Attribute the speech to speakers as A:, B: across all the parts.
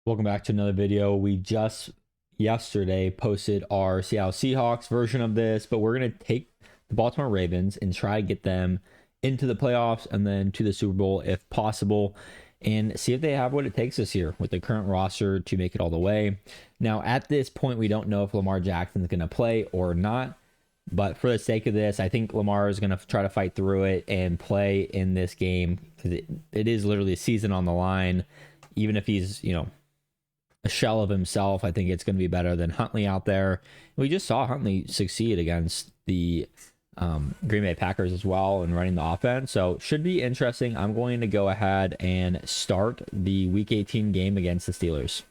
A: Welcome back to another video. We just yesterday posted our Seattle Seahawks version of this, but we're going to take the Baltimore Ravens and try to get them into the playoffs and then to the Super Bowl if possible and see if they have what it takes this year with the current roster to make it all the way. Now, at this point, we don't know if Lamar Jackson is going to play or not, but for the sake of this, I think Lamar is going to try to fight through it and play in this game because it is literally a season on the line. Even if he's, a shell of himself, I think it's going to be better than Huntley out there. We just saw Huntley succeed against the Green Bay Packers as well and running the offense, so should be interesting. I'm going to go ahead and start the Week 18 game against the Steelers.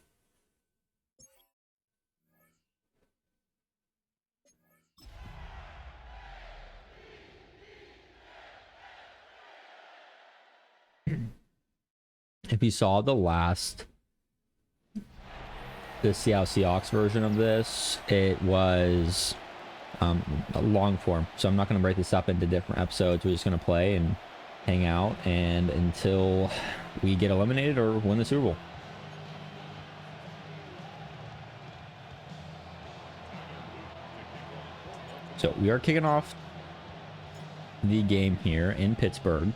A: If you saw the Seattle Seahawks version of this, it was a long form, so I'm not going to break this up into different episodes. We're just going to play and hang out and until we get eliminated or win the Super Bowl. So we are kicking off the game here in Pittsburgh.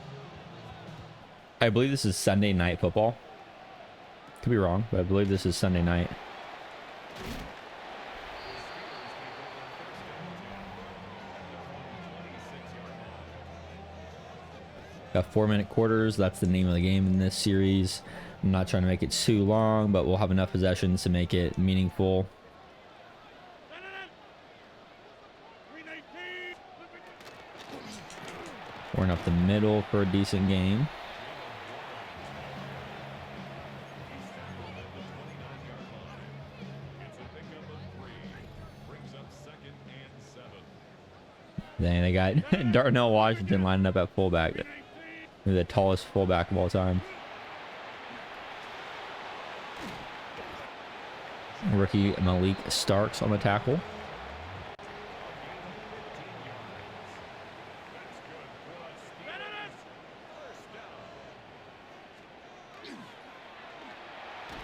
A: I believe this is Sunday night football. Could be wrong, but I believe this is Sunday night. Got 4-minute quarters. That's the name of the game in this series. I'm not trying to make it too long, but we'll have enough possessions to make it meaningful. Pouring up the middle for a decent game. Dang, they got Darnell Washington lining up at fullback. The tallest fullback of all time. Rookie Malik Starks on the tackle.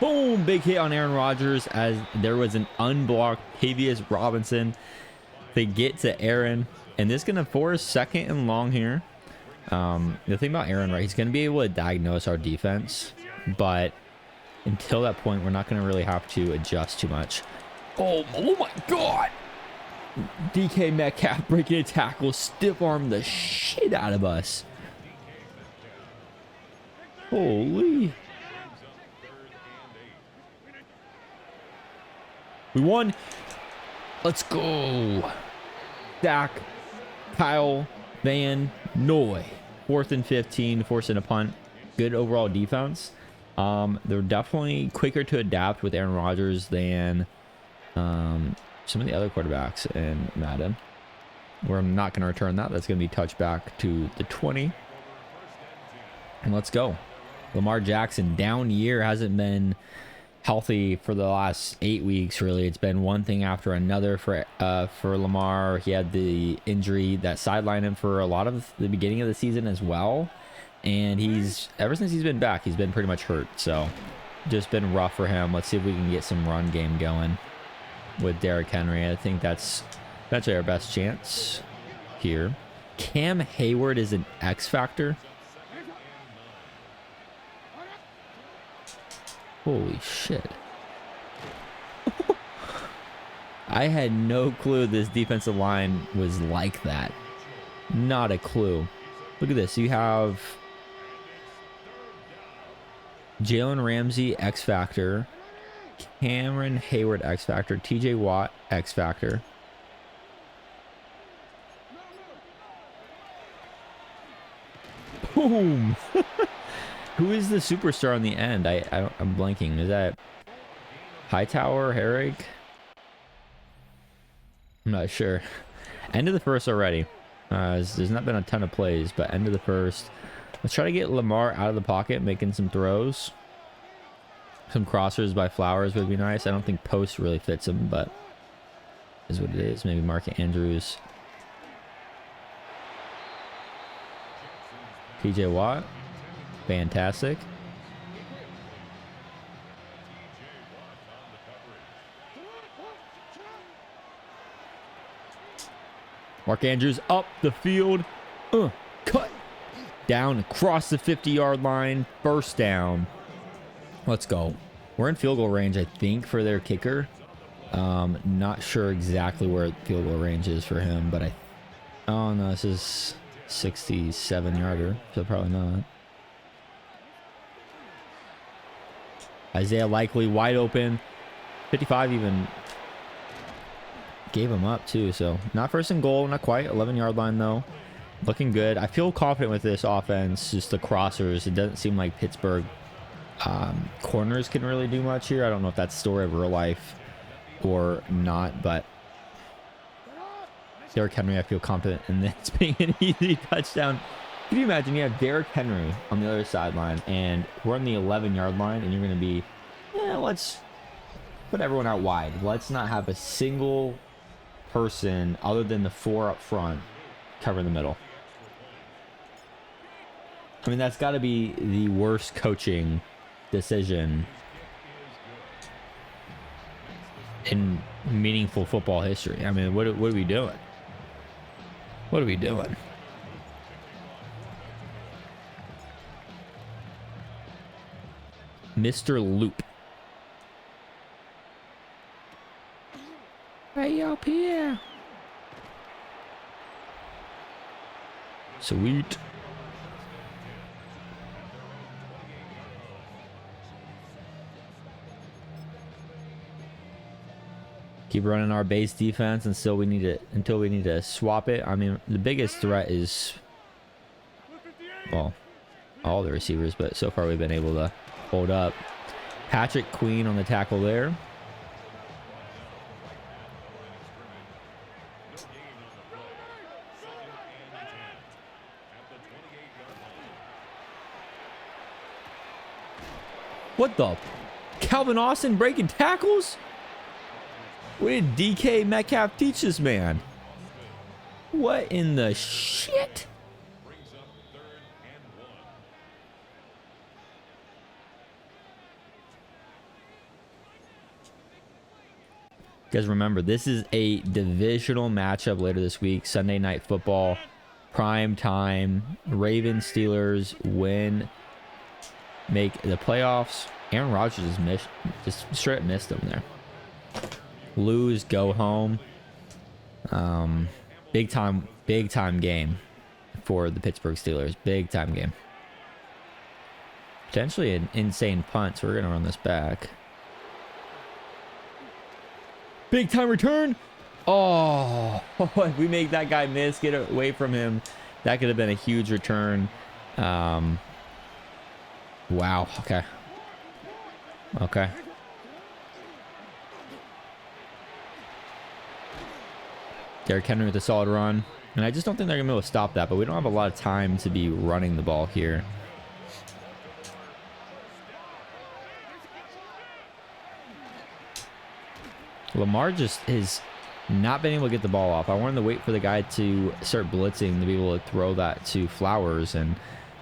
A: Boom! Big hit on Aaron Rodgers as there was an unblocked Tavius Robinson. They get to Aaron, and this is going to force second and long here. The thing about Aaron, right, he's going to be able to diagnose our defense, but until that point, we're not going to really have to adjust too much. Oh my God! DK Metcalf breaking a tackle, stiff arm the shit out of us. Holy. We won. Let's go. Dak, Kyle Van Noy. 4th and 15, forcing a punt. Good overall defense. They're definitely quicker to adapt with Aaron Rodgers than some of the other quarterbacks in Madden. We're not going to return that. That's going to be touched back to the 20. And let's go. Lamar Jackson, down year, hasn't been healthy for the last 8 weeks. Really, it's been one thing after another for Lamar. He had the injury that sidelined him for a lot of the beginning of the season as well, and ever since he's been back, he's been pretty much hurt. So just been rough for him. Let's see if we can get some run game going with Derrick Henry. I think that's our best chance here. Cam Hayward is an X factor. Holy shit. I had no clue this defensive line was like that. Not a clue. Look at this. You have Jalen Ramsey, X Factor. Cameron Hayward, X Factor. TJ Watt, X Factor. Boom! Who is the superstar on the end? I'm blanking. Is that Hightower, Herrick? I'm not sure. End of the first already. There's not been a ton of plays, but end of the first. Let's try to get Lamar out of the pocket, making some throws. Some crossers by Flowers would be nice. I don't think post really fits him, but is what it is. Maybe Mark Andrews. TJ Watt. Fantastic. Mark Andrews up the field. Cut. Down across the 50-yard line. First down. Let's go. We're in field goal range, I think, for their kicker. Not sure exactly where field goal range is for him, but oh no, this is 67-yarder, so probably not. Isaiah Likely wide open. 55 even gave him up too, so not first and goal, not quite. 11-yard line though. Looking good. I feel confident with this offense. Just the crossers. It doesn't seem like Pittsburgh corners can really do much here. I don't know if that's the story of real life or not, but Derrick Henry, I feel confident in this being an easy touchdown. Can you imagine you have Derrick Henry on the other sideline and we're on the 11-yard line and you're going to be, let's put everyone out wide. Let's not have a single person other than the 4 up front cover the middle. I mean, that's got to be the worst coaching decision in meaningful football history. I mean, what are we doing? What are we doing? Mr. Loop. Hey, up here. Sweet. Keep running our base defense until we need to swap it. I mean, the biggest threat is, well, all the receivers, but so far we've been able to hold up. Patrick Queen on the tackle there. What the? Calvin Austin breaking tackles? What did DK Metcalf teach this man? What in the shit? Guys, remember, this is a divisional matchup later this week. Sunday Night Football. Prime time. Ravens, Steelers win. Make the playoffs. Aaron Rodgers just straight up missed them there. Lose, go home. Big time game for the Pittsburgh Steelers. Big time game. Potentially an insane punt, so we're gonna run this back. Big time return. Oh, if we make that guy miss, get away from him. That could have been a huge return. Wow. Okay. Derrick Henry with a solid run. And I just don't think they're going to be able to stop that, but we don't have a lot of time to be running the ball here. Lamar just has not been able to get the ball off. I wanted to wait for the guy to start blitzing to be able to throw that to Flowers, and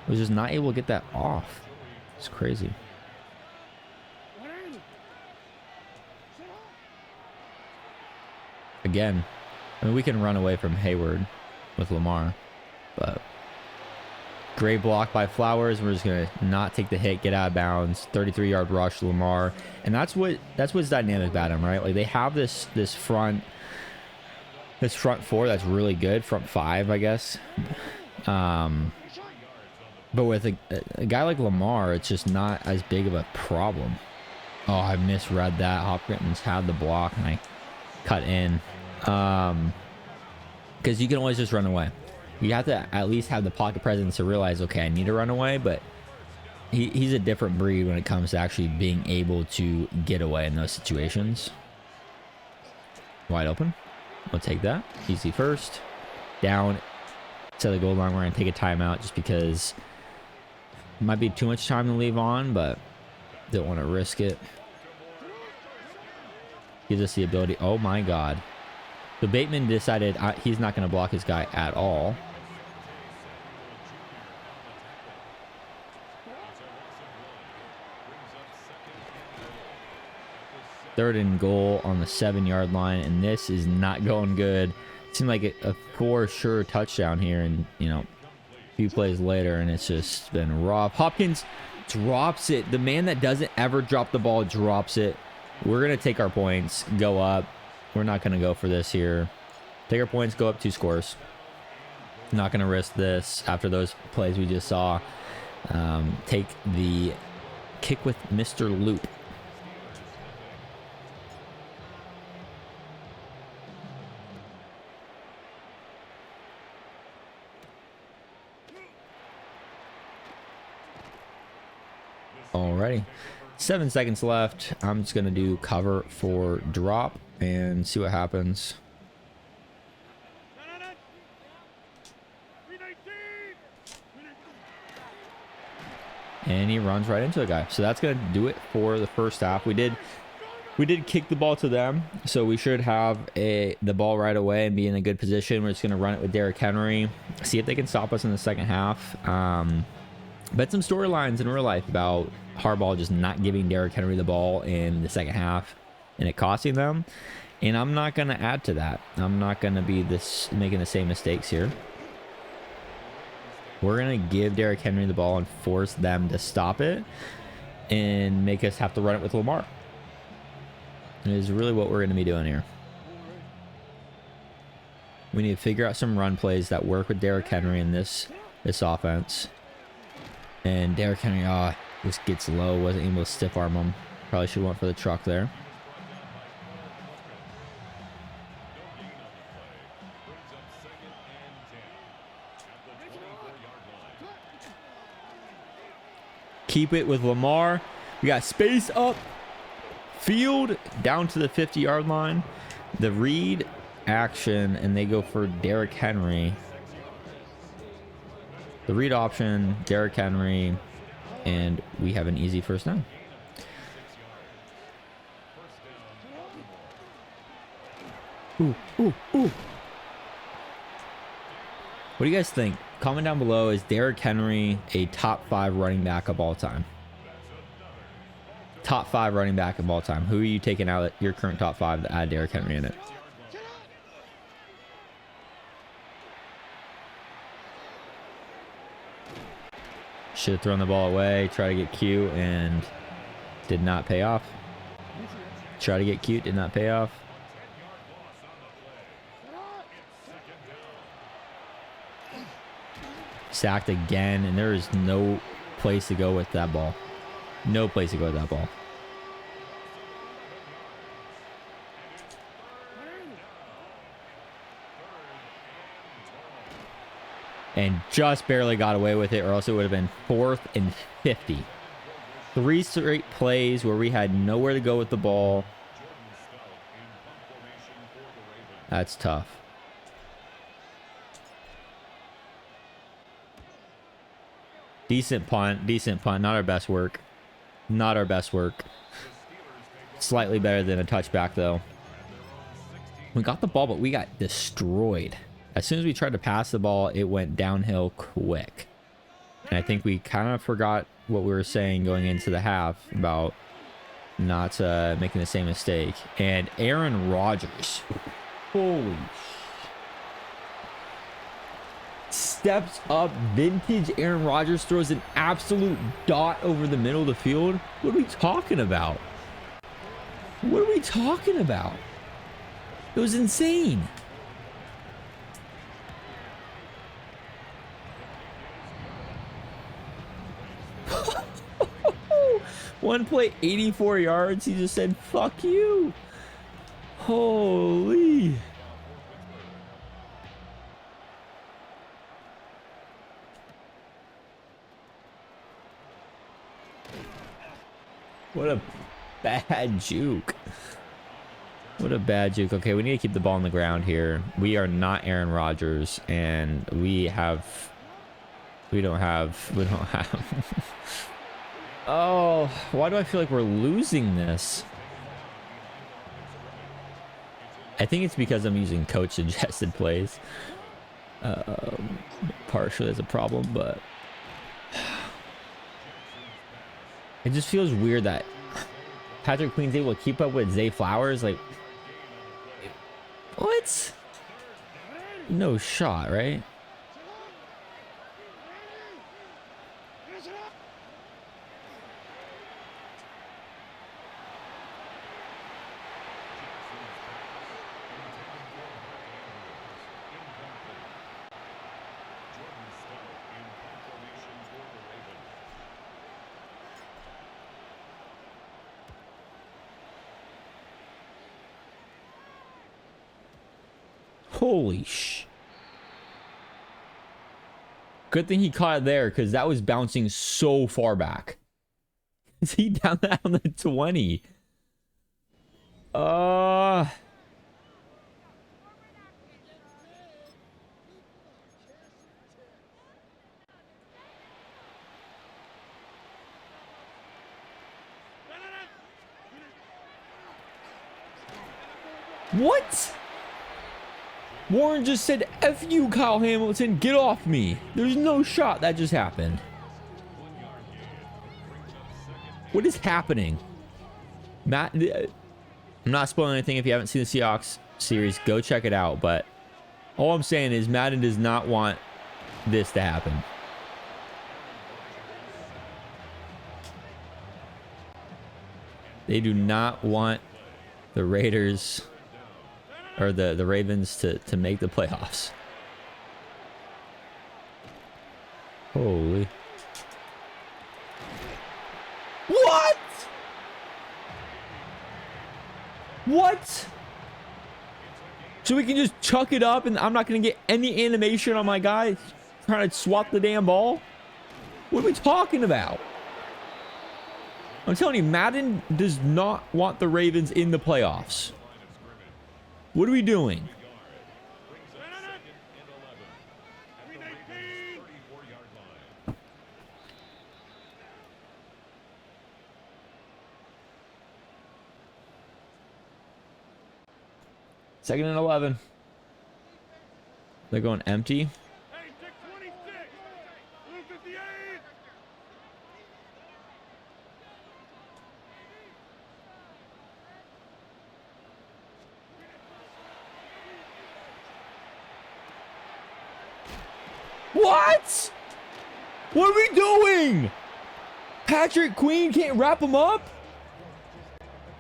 A: was just not able to get that off. It's crazy. Again, I mean, we can run away from Hayward with Lamar, but great block by Flowers. We're just gonna not take the hit, get out of bounds. 33-yard rush, Lamar, and that's what's dynamic about him, right? Like they have this front four that's really good, front five, I guess. But with a guy like Lamar, it's just not as big of a problem. Oh, I misread that. Hopkins had the block, and I cut in. Because you can always just run away. You have to at least have the pocket presence to realize, okay, I need to run away, but he's a different breed when it comes to actually being able to get away in those situations. Wide open. We'll take that. Easy first. Down to the goal line. We're going to take a timeout just because it might be too much time to leave on, but don't want to risk it. Gives us the ability. Oh my God. So Bateman decided he's not going to block his guy at all. Third and goal on the 7-yard line, and this is not going good. seemed like a for sure touchdown here, and you know, a few plays later, and it's just been rough. Hopkins drops it. The man that doesn't ever drop the ball drops it. We're gonna take our points, go up. We're not gonna go for this here. Take our points, go up 2 scores. Not gonna risk this after those plays we just saw. Take the kick with Mr. Loop. Alrighty, 7 seconds left. I'm just gonna do cover for drop and see what happens. And he runs right into a guy. So that's gonna do it for the first half. We did kick the ball to them, so we should have the ball right away and be in a good position. We're just gonna run it with Derrick Henry, see if they can stop us in the second half. But some storylines in real life about Harbaugh just not giving Derrick Henry the ball in the second half and it costing them. And I'm not going to add to that. I'm not going to be making the same mistakes here. We're going to give Derrick Henry the ball and force them to stop it and make us have to run it with Lamar. It is really what we're going to be doing here. We need to figure out some run plays that work with Derrick Henry in this offense. And Derrick Henry, just gets low. Wasn't able to stiff arm him. Probably should have went for the truck there. Keep it with Lamar. We got space up field down to the 50-yard line. The read action, and they go for Derrick Henry. The read option, Derrick Henry, and we have an easy first down. Ooh. What do you guys think? Comment down below, is Derrick Henry a top 5 running back of all time? Top 5 running back of all time. Who are you taking out at your current top 5 to add Derrick Henry in it? Should have thrown the ball away, try to get cute, and did not pay off. Try to get cute, did not pay off. Sacked again, and there is no place to go with that ball. No place to go with that ball. And just barely got away with it, or else it would have been 4th and 50. 3 straight plays where we had nowhere to go with the ball. That's tough. Decent punt, not our best work. Not our best work. Slightly better than a touchback, though. We got the ball, but we got destroyed. As soon as we tried to pass the ball, it went downhill quick. And I think we kind of forgot what we were saying going into the half about not making the same mistake. And Aaron Rodgers. Holy steps up, vintage Aaron Rodgers throws an absolute dot over the middle of the field. What are we talking about? What are we talking about? It was insane. One play, 84 yards. He just said, fuck you. Holy. What a bad juke. What a bad juke. Okay, we need to keep the ball on the ground here. We are not Aaron Rodgers, and we don't have Oh, why do I feel like we're losing this? I think it's because I'm using coach suggested plays. Partially as a problem, but it just feels weird that Patrick Queen's able to keep up with Zay Flowers. Like, what? No shot, right? Holy sh. Good thing he caught it there because that was bouncing so far back. Is he down there on the 20? What? Warren just said, F you, Kyle Hamilton, get off me. There's no shot that just happened. What is happening? Matt, I'm not spoiling anything. If you haven't seen the Seahawks series, go check it out. But all I'm saying is Madden does not want this to happen. They do not want the Raiders or the Ravens to make the playoffs. Holy. What? What? So we can just chuck it up and I'm not going to get any animation on my guy trying to swat the damn ball? What are we talking about? I'm telling you, Madden does not want the Ravens in the playoffs. What are we doing? Second and 11. They're going empty. What? What are we doing? Patrick Queen can't wrap him up?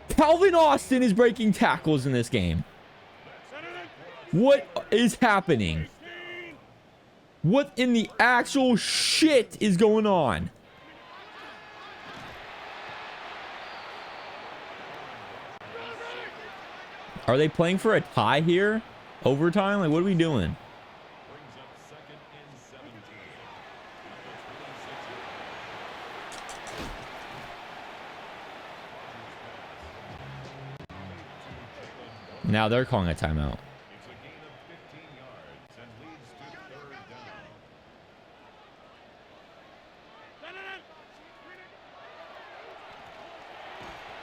A: Calvin Austin is breaking tackles in this game. What is happening? What in the actual shit is going on? Are they playing for a tie here? Overtime? Like, what are we doing? Now they're calling a timeout.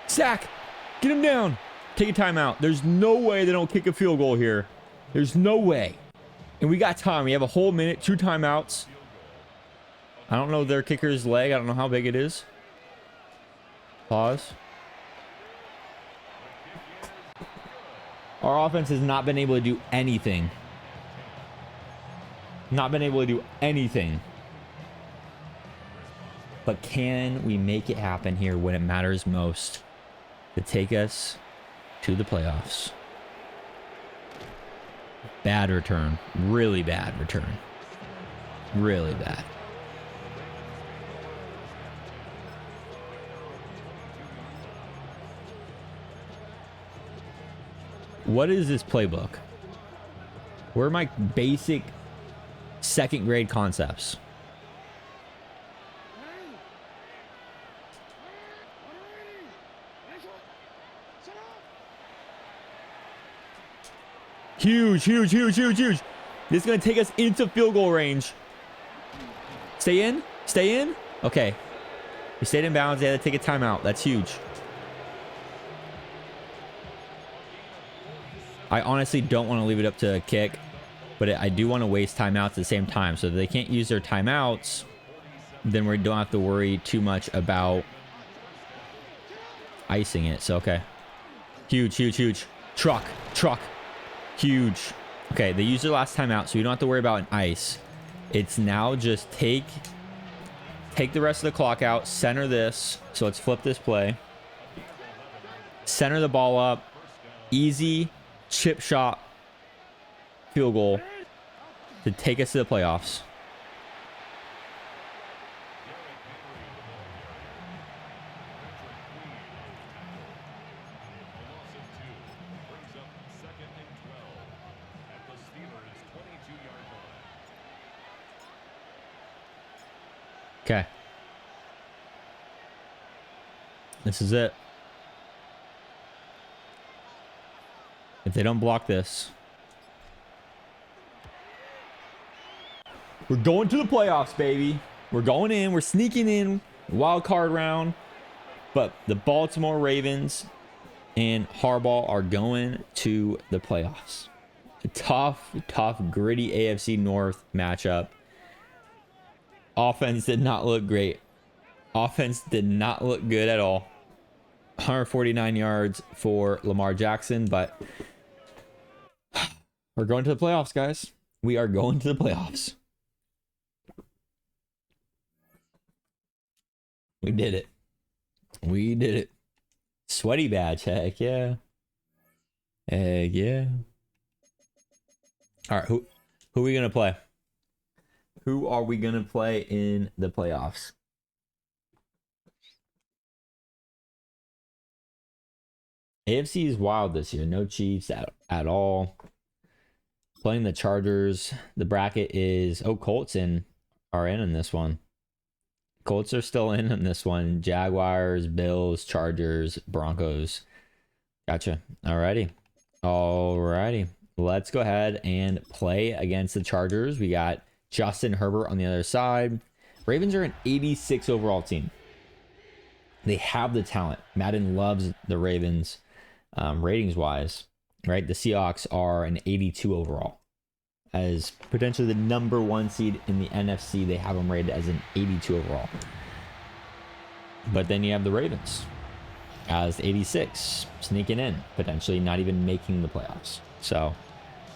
A: Zach, get him down. Take a timeout. There's no way they don't kick a field goal here. There's no way. And we got time. We have a whole minute, 2 timeouts. I don't know their kicker's leg. I don't know how big it is. Pause. Our offense has not been able to do anything. Not been able to do anything. But can we make it happen here when it matters most to take us to the playoffs? Bad return. Really bad return. Really bad. What is this playbook? Where are my basic second grade concepts? Huge, huge, huge, huge, huge. This is going to take us into field goal range. Stay in. Stay in. Okay. We stayed in bounds. They had to take a timeout. That's huge. I honestly don't want to leave it up to a kick, but I do want to waste timeouts at the same time. So if they can't use their timeouts, then we don't have to worry too much about icing it. So, okay. Huge, huge, huge. Truck. Huge. Okay, they used their last time out, so you don't have to worry about an ice. It's now just take the rest of the clock out, center this. So let's flip this play. Center the ball up. Easy chip shot field goal to take us to the playoffs. Okay. This is it. If they don't block this, we're going to the playoffs, baby. We're going in. We're sneaking in. Wild card round. But the Baltimore Ravens and Harbaugh are going to the playoffs. A tough, gritty AFC North matchup. Offense did not look great. Offense did not look good at all. 149 yards for Lamar Jackson, but we're going to the playoffs, guys. We are going to the playoffs. We did it. We did it. Sweaty badge. Heck yeah. Heck yeah. All right, who are we going to play? Who are we going to play in the playoffs? AFC is wild this year. No Chiefs at all. Playing the Chargers. The bracket is... Oh, Colts are in this one. Colts are still in this one. Jaguars, Bills, Chargers, Broncos. Gotcha. Alrighty. Let's go ahead and play against the Chargers. We got Justin Herbert on the other side. Ravens are an 86 overall team. They have the talent. Madden loves the Ravens ratings wise, right? The Seahawks are an 82 overall. As potentially the number 1 seed in the NFC, they have them rated as an 82 overall. But then you have the Ravens as 86, sneaking in, potentially not even making the playoffs. So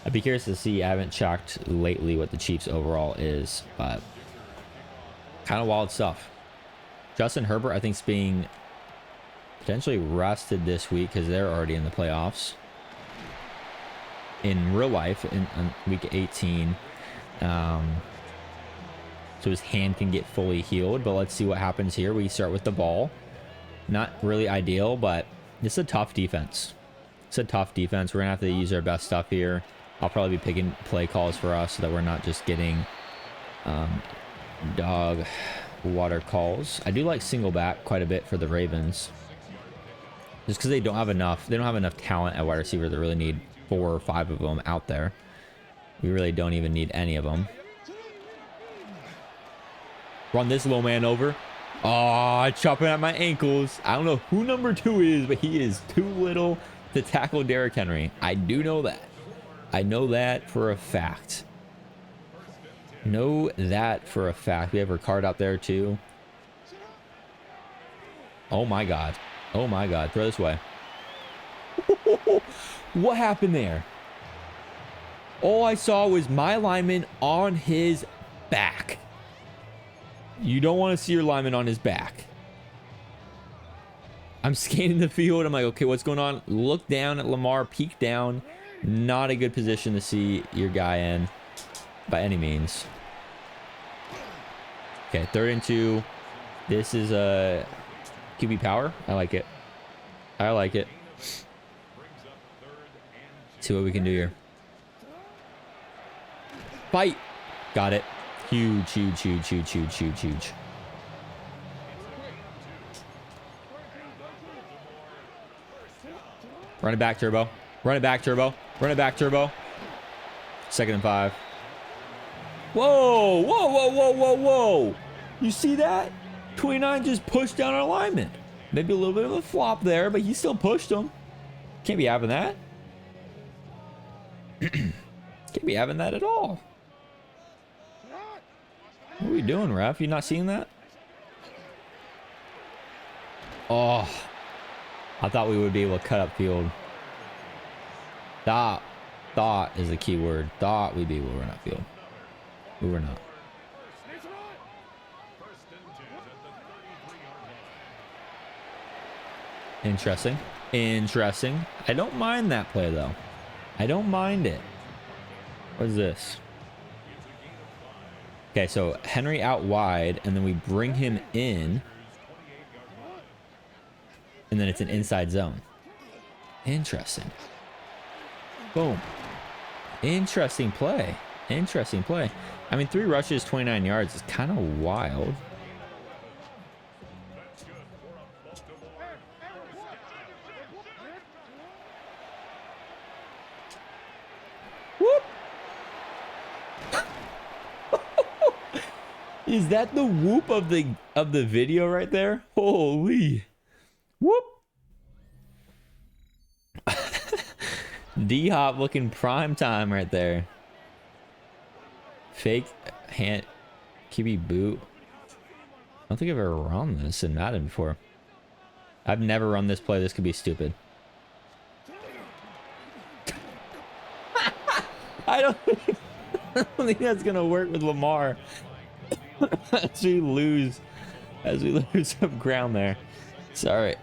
A: I'd be curious to see. I haven't checked lately what the Chiefs overall is, but kind of wild stuff. Justin Herbert, I think, is being potentially rested this week because they're already in the playoffs. In real life, in week 18. So his hand can get fully healed, but let's see what happens here. We start with the ball. Not really ideal, but it's a tough defense. We're going to have to use our best stuff here. I'll probably be picking play calls for us so that we're not just getting dog water calls. I do like single back quite a bit for the Ravens. Just because they don't have enough talent at wide receiver to really need 4 or 5 of them out there. We really don't even need any of them. Run this little man over. Oh, chopping at my ankles. I don't know who number 2 is, but he is too little to tackle Derrick Henry. I do know that. I know that for a fact. We have Ricard out there too. Oh my God. Throw this way. What happened there? All I saw was my lineman on his back. You don't want to see your lineman on his back. I'm scanning the field. I'm like, okay, what's going on? Look down at Lamar, peek down. Not a good position to see your guy in by any means. Okay, 3rd and 2. This is a QB power. I like it. See what we can do here. Fight. Got it. Huge. Run it back, Turbo. 2nd and 5. Whoa. You see that? 29 just pushed down our lineman. Maybe a little bit of a flop there, but he still pushed him. Can't be having that. Can't be having that at all. What are we doing, ref? You not seeing that? Oh, I thought we would be able to cut up field. Stop. Thought is the key word. Thought we'd be able to run upfield. We were not. Interesting. Interesting. I don't mind that play, though. I don't mind it. What is this? Okay, so Henry out wide, and then we bring him in. And then it's an inside zone. Interesting. Boom. Interesting play. Interesting play. I mean, 3 rushes, 29 yards is kind of wild. Whoop. Is that the whoop of the video right there? Holy. Whoop. D-Hop looking prime time right there. Fake hand QB boot. I don't think I've ever run this in Madden before. I've never run this play. This could be stupid. I don't think that's gonna work with Lamar. as we lose some ground there. Sorry.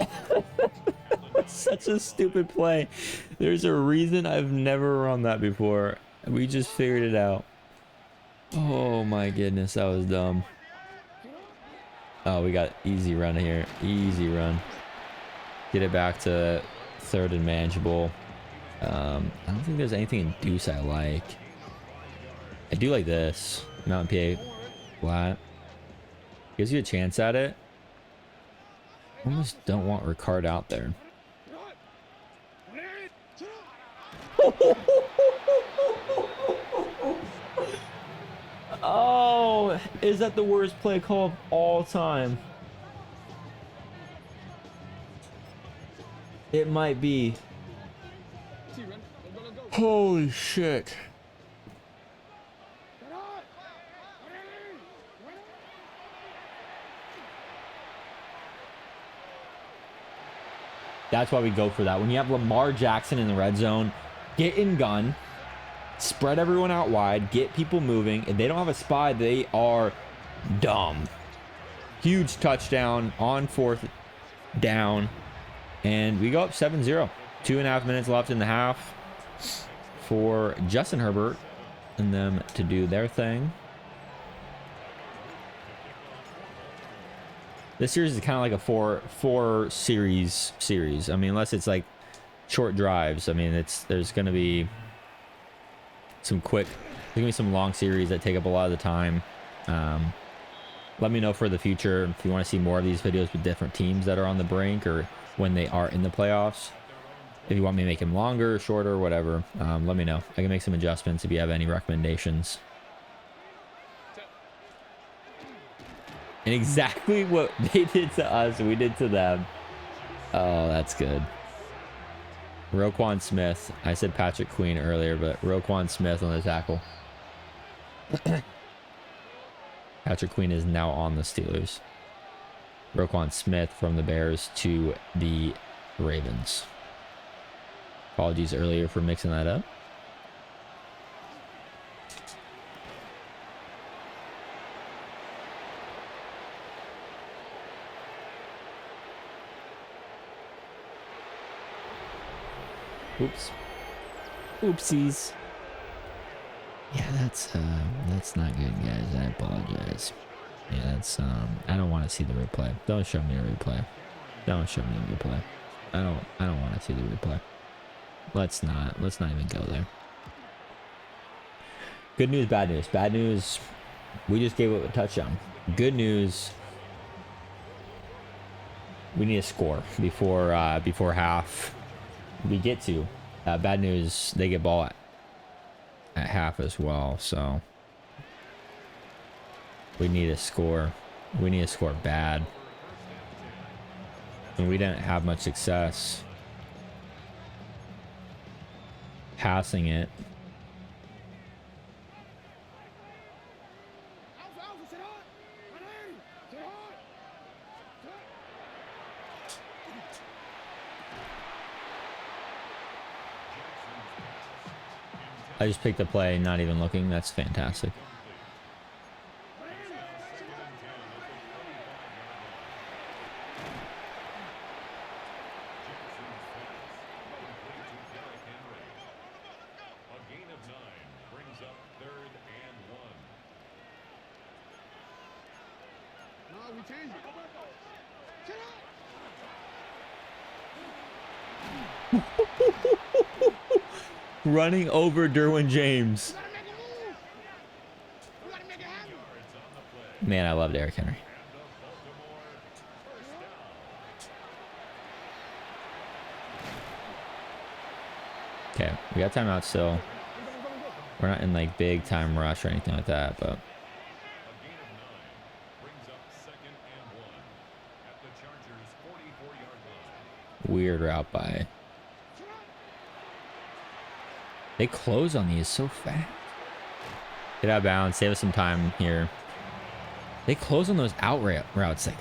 A: Such a stupid play. There's a reason I've never run that before. We just figured it out. Oh my goodness, that was dumb. Oh, we got easy run here. Easy run. Get it back to 3rd and manageable. I don't think there's anything in deuce I like. I do like this. Mountain PA flat. Gives you a chance at it. Almost don't want Ricard out there. Oh, is that the worst play call of all time? It might be. Holy shit. That's why we go for that. When you have Lamar Jackson in the red zone, get in gun, spread everyone out wide, get people moving. If they don't have a spy, they are dumb. Huge touchdown on 4th down. And we go up 7-0. 2.5 minutes left in the half for Justin Herbert and them to do their thing. This series is kind of like a four series. I mean, unless it's like short drives. I mean, there's going to be some there's going to be some long series that take up a lot of the time. Let me know for the future if you want to see more of these videos with different teams that are on the brink or when they are in the playoffs. If you want me to make them longer, shorter, whatever, let me know. I can make some adjustments if you have any recommendations. And exactly what they did to us, we did to them. Oh, that's good. Roquan Smith. I said Patrick Queen earlier, but Roquan Smith on the tackle. Patrick Queen is now on the Steelers. Roquan Smith from the Bears to the Ravens. Apologies earlier for mixing that up. Oops. Oopsies. Yeah, that's not good, guys. I apologize. Yeah, that's I don't want to see the replay. Don't show me a replay. Don't show me a replay. I don't want to see the replay. Let's not even go there. Good news, bad news. Bad news, we just gave it a touchdown. Good news, we need a score before half. We get to. Bad news, they get ball at half as well, so we need a score. We need a score bad. And we didn't have much success passing it. I just picked a play, not even looking. That's fantastic. Running over Derwin James. Man, I love Derrick Henry. Okay, we got timeout still. We're not in like big time rush or anything like that, but weird route by. They close on these so fast. Get out of bounds, save us some time here. They close on those out routes like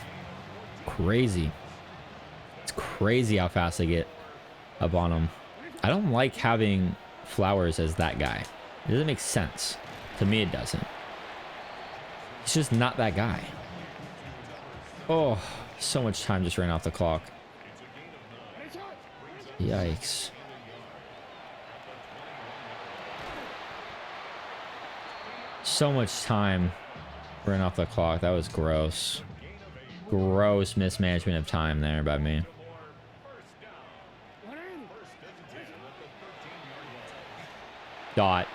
A: crazy. It's crazy how fast they get up on them. I don't like having Flowers as that guy. It doesn't make sense. To me, it doesn't. He's just not that guy. Oh, so much time just ran off the clock. Yikes. So much time ran off the clock. That was gross. Gross mismanagement of time there by me. Dot.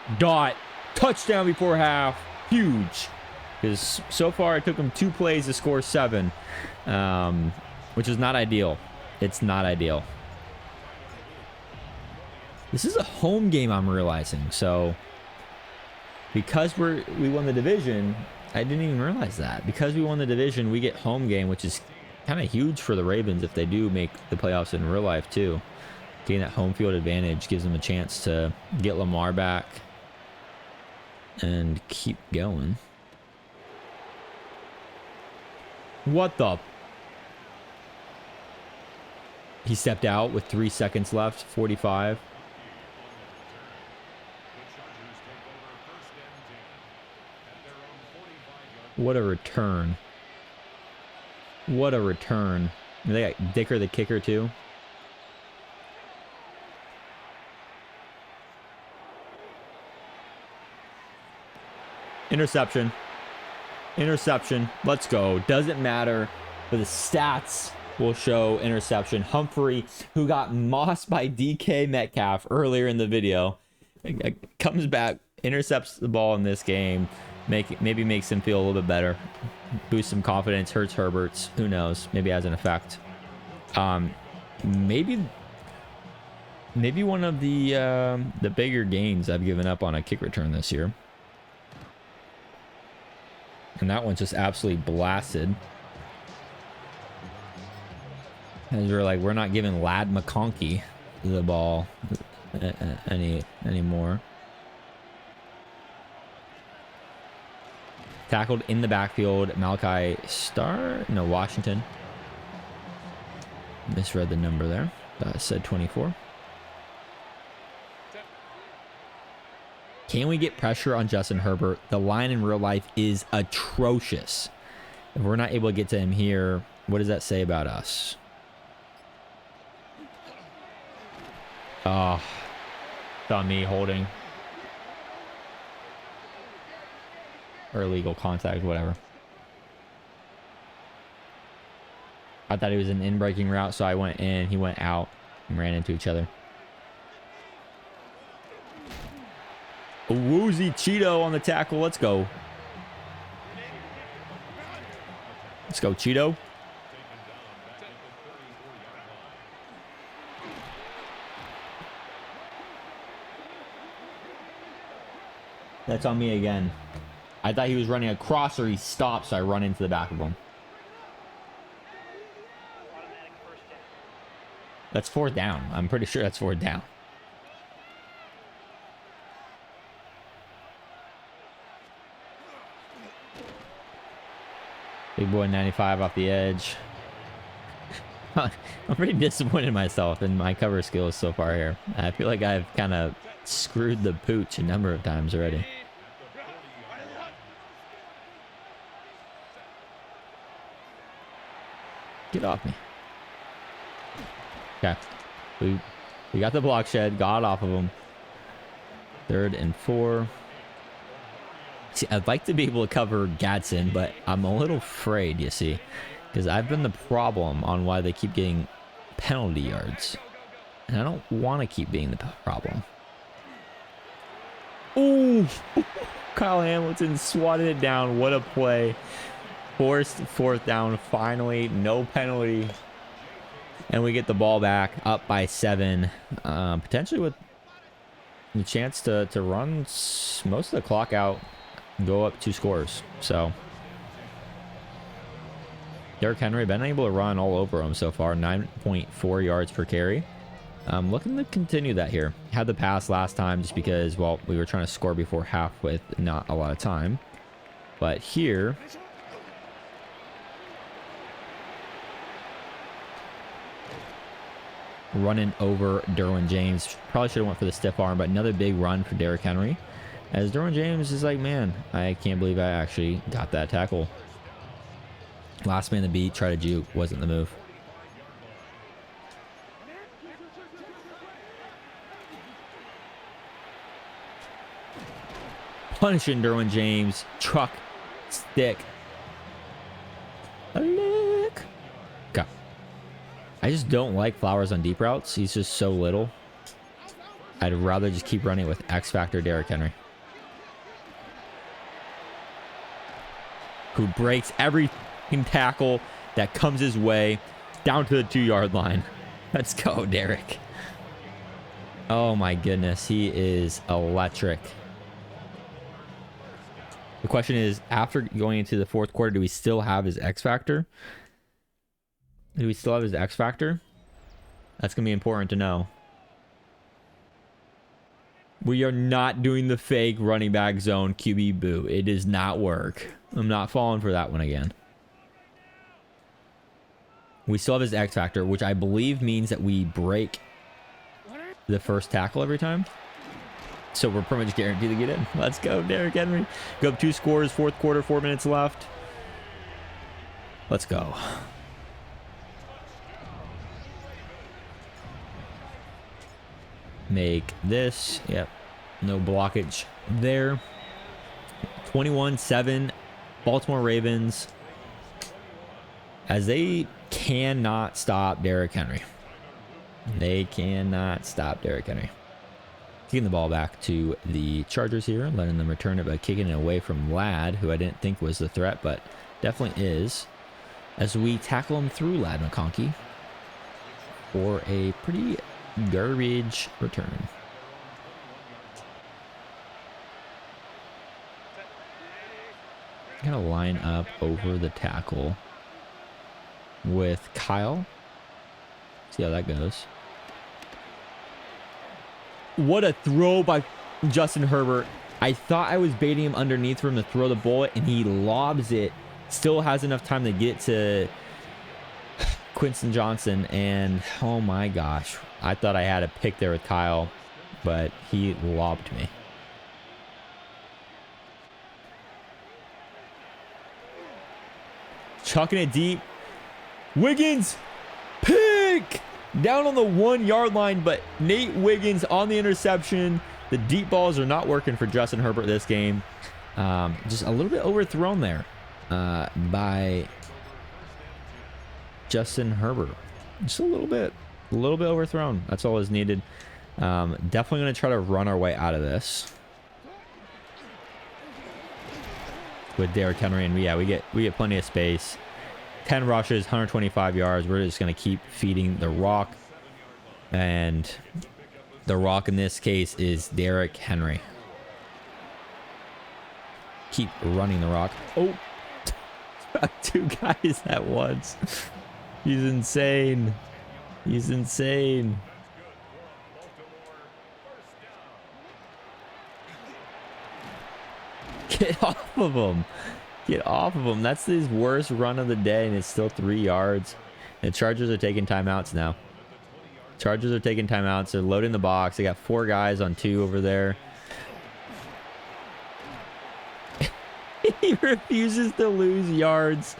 A: Touchdown before half. Huge. Because so far it took him 2 plays to score 7. Which is not ideal. It's not ideal. This is a home game, I'm realizing. So, because we won the division, I didn't even realize that. Because we won the division, we get home game, which is kind of huge for the Ravens if they do make the playoffs in real life too. Getting that home field advantage gives them a chance to get Lamar back and keep going. What the? He stepped out with 3 seconds left, 45. What a return. What a return. They got Dicker the kicker too. Interception. Interception. Let's go. Doesn't matter, but the stats will show interception. Humphrey, who got mossed by DK Metcalf earlier in the video, comes back, intercepts the ball in this game. Maybe makes him feel a little bit better. Boosts some confidence. Hurts Herbert's. Who knows? Maybe has an effect. Maybe one of the bigger gains I've given up on a kick return this year. And that one's just absolutely blasted. As we're not giving Lad McConkey the ball anymore. Tackled in the backfield, Malachi Washington. Misread the number there. Said 24. Can we get pressure on Justin Herbert? The line in real life is atrocious. If we're not able to get to him here, what does that say about us? Oh, it's on me holding. Or illegal contact, whatever. I thought he was an in-breaking route, so I went in, he went out, and ran into each other. A woozy Cheeto on the tackle. Let's go. Let's go, Cheeto. That's on me again. I thought he was running across or he stopped, so I run into the back of him. That's 4th down. I'm pretty sure that's 4th down. Big boy 95 off the edge. I'm pretty disappointed in myself in my cover skills so far here. I feel like I've kind of screwed the pooch a number of times already. Get off me. Okay. We got the block shed. Got off of him. 3rd and 4. See, I'd like to be able to cover Gadsden, but I'm a little afraid, you see. Because I've been the problem on why they keep getting penalty yards. And I don't want to keep being the problem. Ooh! Kyle Hamilton swatted it down. What a play. Forced 4th down. Finally, no penalty. And we get the ball back up by 7. Potentially with the chance to run most of the clock out. Go up 2 scores. So Derrick Henry been able to run all over him so far. 9.4 yards per carry. Looking to continue that here. Had the pass last time just because, well, we were trying to score before half with not a lot of time. But here, running over Derwin James. Probably should have went for the stiff arm, but another big run for Derrick Henry. As Derwin James is like, man, I can't believe I actually got that tackle. Last man to beat, try to juke, wasn't the move. Punishing Derwin James. Truck. Stick. A lick. Go. I just don't like Flowers on deep routes. He's just so little. I'd rather just keep running with X Factor Derrick Henry, who breaks every tackle that comes his way down to the 2-yard line. Let's go, Derrick. Oh my goodness, he is electric. The question is, after going into the 4th quarter, do we still have his X Factor? Do we still have his X Factor? That's going to be important to know. We are not doing the fake running back zone QB boo. It does not work. I'm not falling for that one again. We still have his X Factor, which I believe means that we break the first tackle every time. So we're pretty much guaranteed to get in. Let's go, Derrick Henry. Go up 2 scores, 4th quarter, 4 minutes left. Let's go. Make this. Yep. No blockage there. 21-7. Baltimore Ravens. As they cannot stop Derrick Henry. They cannot stop Derrick Henry. Kicking the ball back to the Chargers here, letting them return it by kicking it away from Ladd, who I didn't think was the threat, but definitely is. As we tackle him through Ladd McConkey for a pretty garbage return. Gonna line up over the tackle with Kyle. See how that goes. What a throw by Justin Herbert. I thought I was baiting him underneath for him to throw the bullet, and he lobs it. Still has enough time to get to Quinton Johnson, and oh my gosh. I thought I had a pick there with Kyle, but he lobbed me. Chucking it deep. Wiggins, pick! Down on the 1-yard line, but Nate Wiggins on the interception. The deep balls are not working for Justin Herbert this game. Just a little bit overthrown there by Justin Herbert. Just a little bit overthrown. That's all is needed. Definitely going to try to run our way out of this with Derrick Henry, and yeah, we get plenty of space. 10 rushes, 125 yards. We're just going to keep feeding the rock. And the rock in this case is Derrick Henry. Keep running the rock. Oh, 2 guys at once. He's insane. He's insane. Get off of him. Get off of him. That's his worst run of the day, and it's still 3 yards. The Chargers are taking timeouts now. Chargers are taking timeouts. They're loading the box. They got 4 guys on 2 over there. He refuses to lose yards.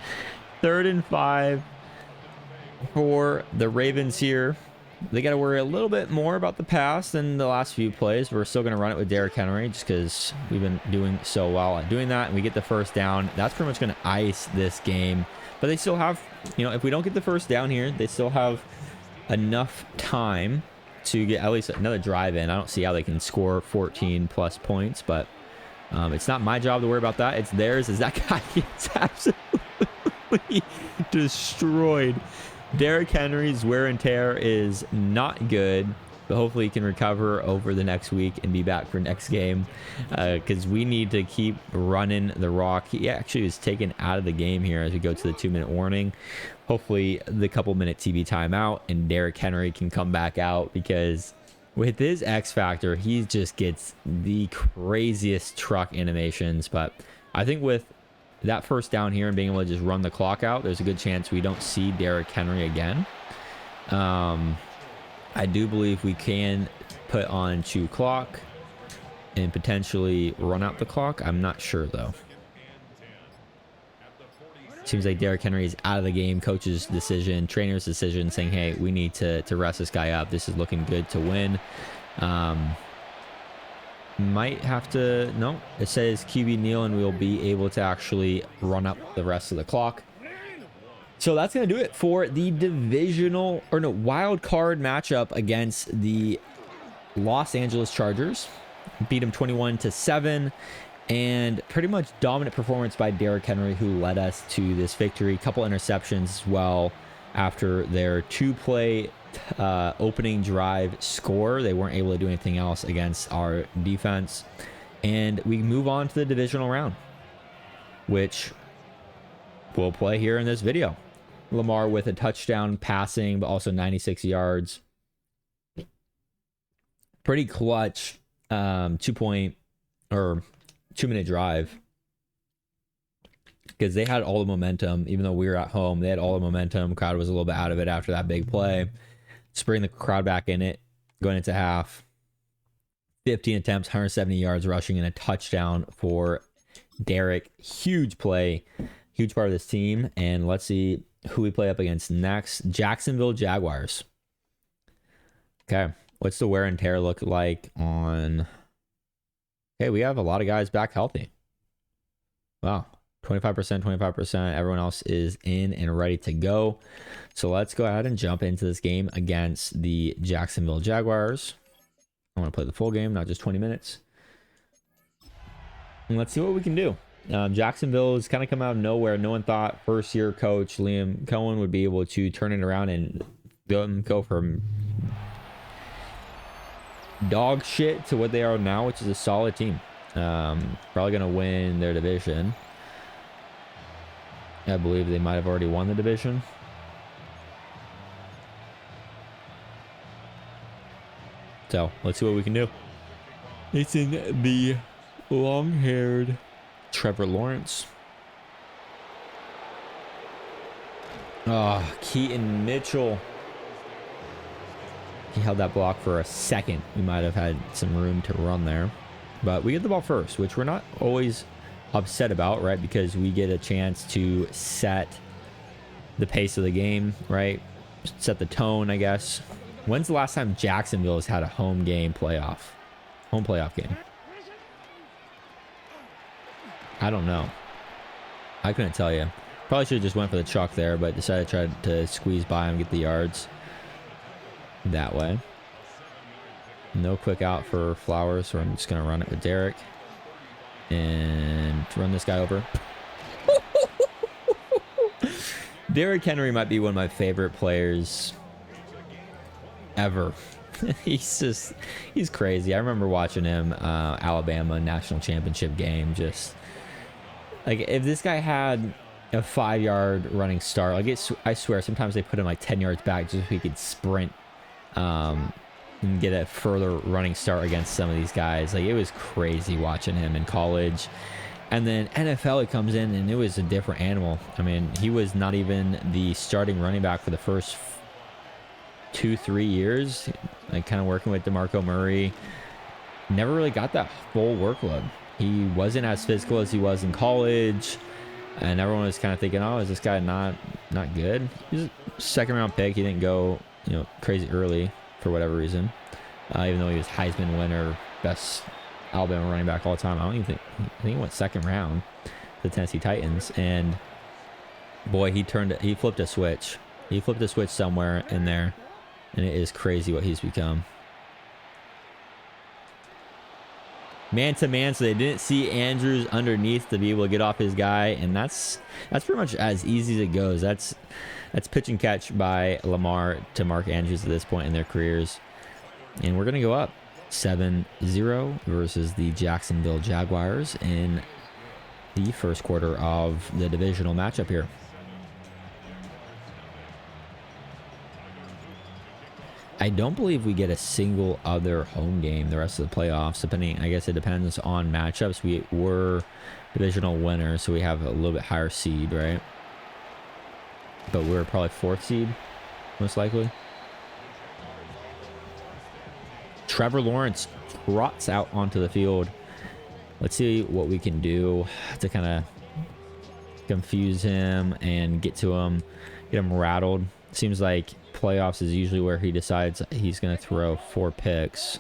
A: 3rd and 5 for the Ravens here. They got to worry a little bit more about the pass than the last few plays. We're still going to run it with Derrick Henry just because we've been doing so well at doing that. And we get the first down. That's pretty much going to ice this game. But they still have, you know, if we don't get the first down here, they still have enough time to get at least another drive in. I don't see how they can score 14 plus points, but it's not my job to worry about that. It's theirs, as that guy gets absolutely destroyed. Derrick Henry's wear and tear is not good, but hopefully he can recover over the next week and be back for next game, because we need to keep running the rock. He actually was taken out of the game here as we go to the 2-minute warning. Hopefully the couple-minute TV timeout and Derrick Henry can come back out, because with his X factor, he just gets the craziest truck animations. But I think with that first down here and being able to just run the clock out, there's a good chance we don't see Derrick Henry again. I do believe we can put on 2 clock and potentially run out the clock. I'm not sure though. Seems like Derrick Henry is out of the game. Coach's decision, trainer's decision, saying, hey, we need to rest this guy up. This is looking good to win. Might have to, no, it says QB kneel and we'll be able to actually run up the rest of the clock. So that's going to do it for the divisional, or no, wild card matchup against the Los Angeles Chargers. Beat them 21-7, and pretty much dominant performance by Derrick Henry, who led us to this victory. Couple interceptions as well after their 2-play opening drive score. They weren't able to do anything else against our defense. And we move on to the divisional round, which we'll play here in this video. Lamar with a touchdown passing, but also 96 yards. Pretty clutch 2-minute drive, because they had all the momentum. Even though we were at home, they had all the momentum. Crowd was a little bit out of it after that big play. Just bring the crowd back in it, going into half. 15 attempts, 170 yards rushing, and a touchdown for Derrick. Huge play, huge part of this team. And let's see who we play up against next. Jacksonville Jaguars. Okay, what's the wear and tear look like on... Okay, we have a lot of guys back healthy. Wow, 25%, 25%. Everyone else is in and ready to go. So let's go ahead and jump into this game against the Jacksonville Jaguars. I want to play the full game, not just 20 minutes. And let's see what we can do. Jacksonville has kind of come out of nowhere. No one thought first-year coach Liam Cohen would be able to turn it around and go from dog shit to what they are now, which is a solid team. Probably going to win their division. I believe they might have already won the division. So let's see what we can do. It's in the long-haired Trevor Lawrence. Keaton Mitchell. He held that block for a second. We might have had some room to run there. But we get the ball first, which we're not always upset about, right? Because we get a chance to set the pace of the game, right? Set the tone, I guess. When's the last time Jacksonville has had a home playoff game? I don't know. I couldn't tell you. Probably should have just went for the chalk there, but decided to try to squeeze by him, get the yards that way. No quick out for Flowers, so I'm just going to run it with Derrick and run this guy over. Derrick Henry might be one of my favorite players ever. He's crazy. I remember watching him Alabama national championship game. Just like, if this guy had a 5-yard running start, like I swear sometimes they put him like 10 yards back just so he could sprint and get a further running start against some of these guys. Like, it was crazy watching him in college. And then NFL, he comes in and it was a different animal. I mean, he was not even the starting running back for the first 2-3 years, like kind of working with DeMarco Murray. Never really got that full workload. He wasn't as physical as he was in college, and everyone was kind of thinking, oh, is this guy not good? He's a second round pick. He didn't go, crazy early for whatever reason, even though he was Heisman winner, best Alabama running back all time. I think he went second round to the Tennessee Titans, and boy, he flipped a switch. He flipped a switch somewhere in there, and it is crazy what he's become. Man to man, so they didn't see Andrews underneath to be able to get off his guy, and that's pretty much as easy as it goes. That's pitch and catch by Lamar to Mark Andrews at this point in their careers, and we're gonna go up 7-0 versus the Jacksonville Jaguars in the first quarter of the divisional matchup here. I don't believe we get a single other home game the rest of the playoffs, depending, I guess it depends on matchups. We were divisional winners, so we have a little bit higher seed, right? But we're probably 4th seed, most likely. Trevor Lawrence trots out onto the field. Let's see what we can do to kind of confuse him and get to him, get him rattled. Seems like playoffs is usually where he decides he's going to throw 4 picks.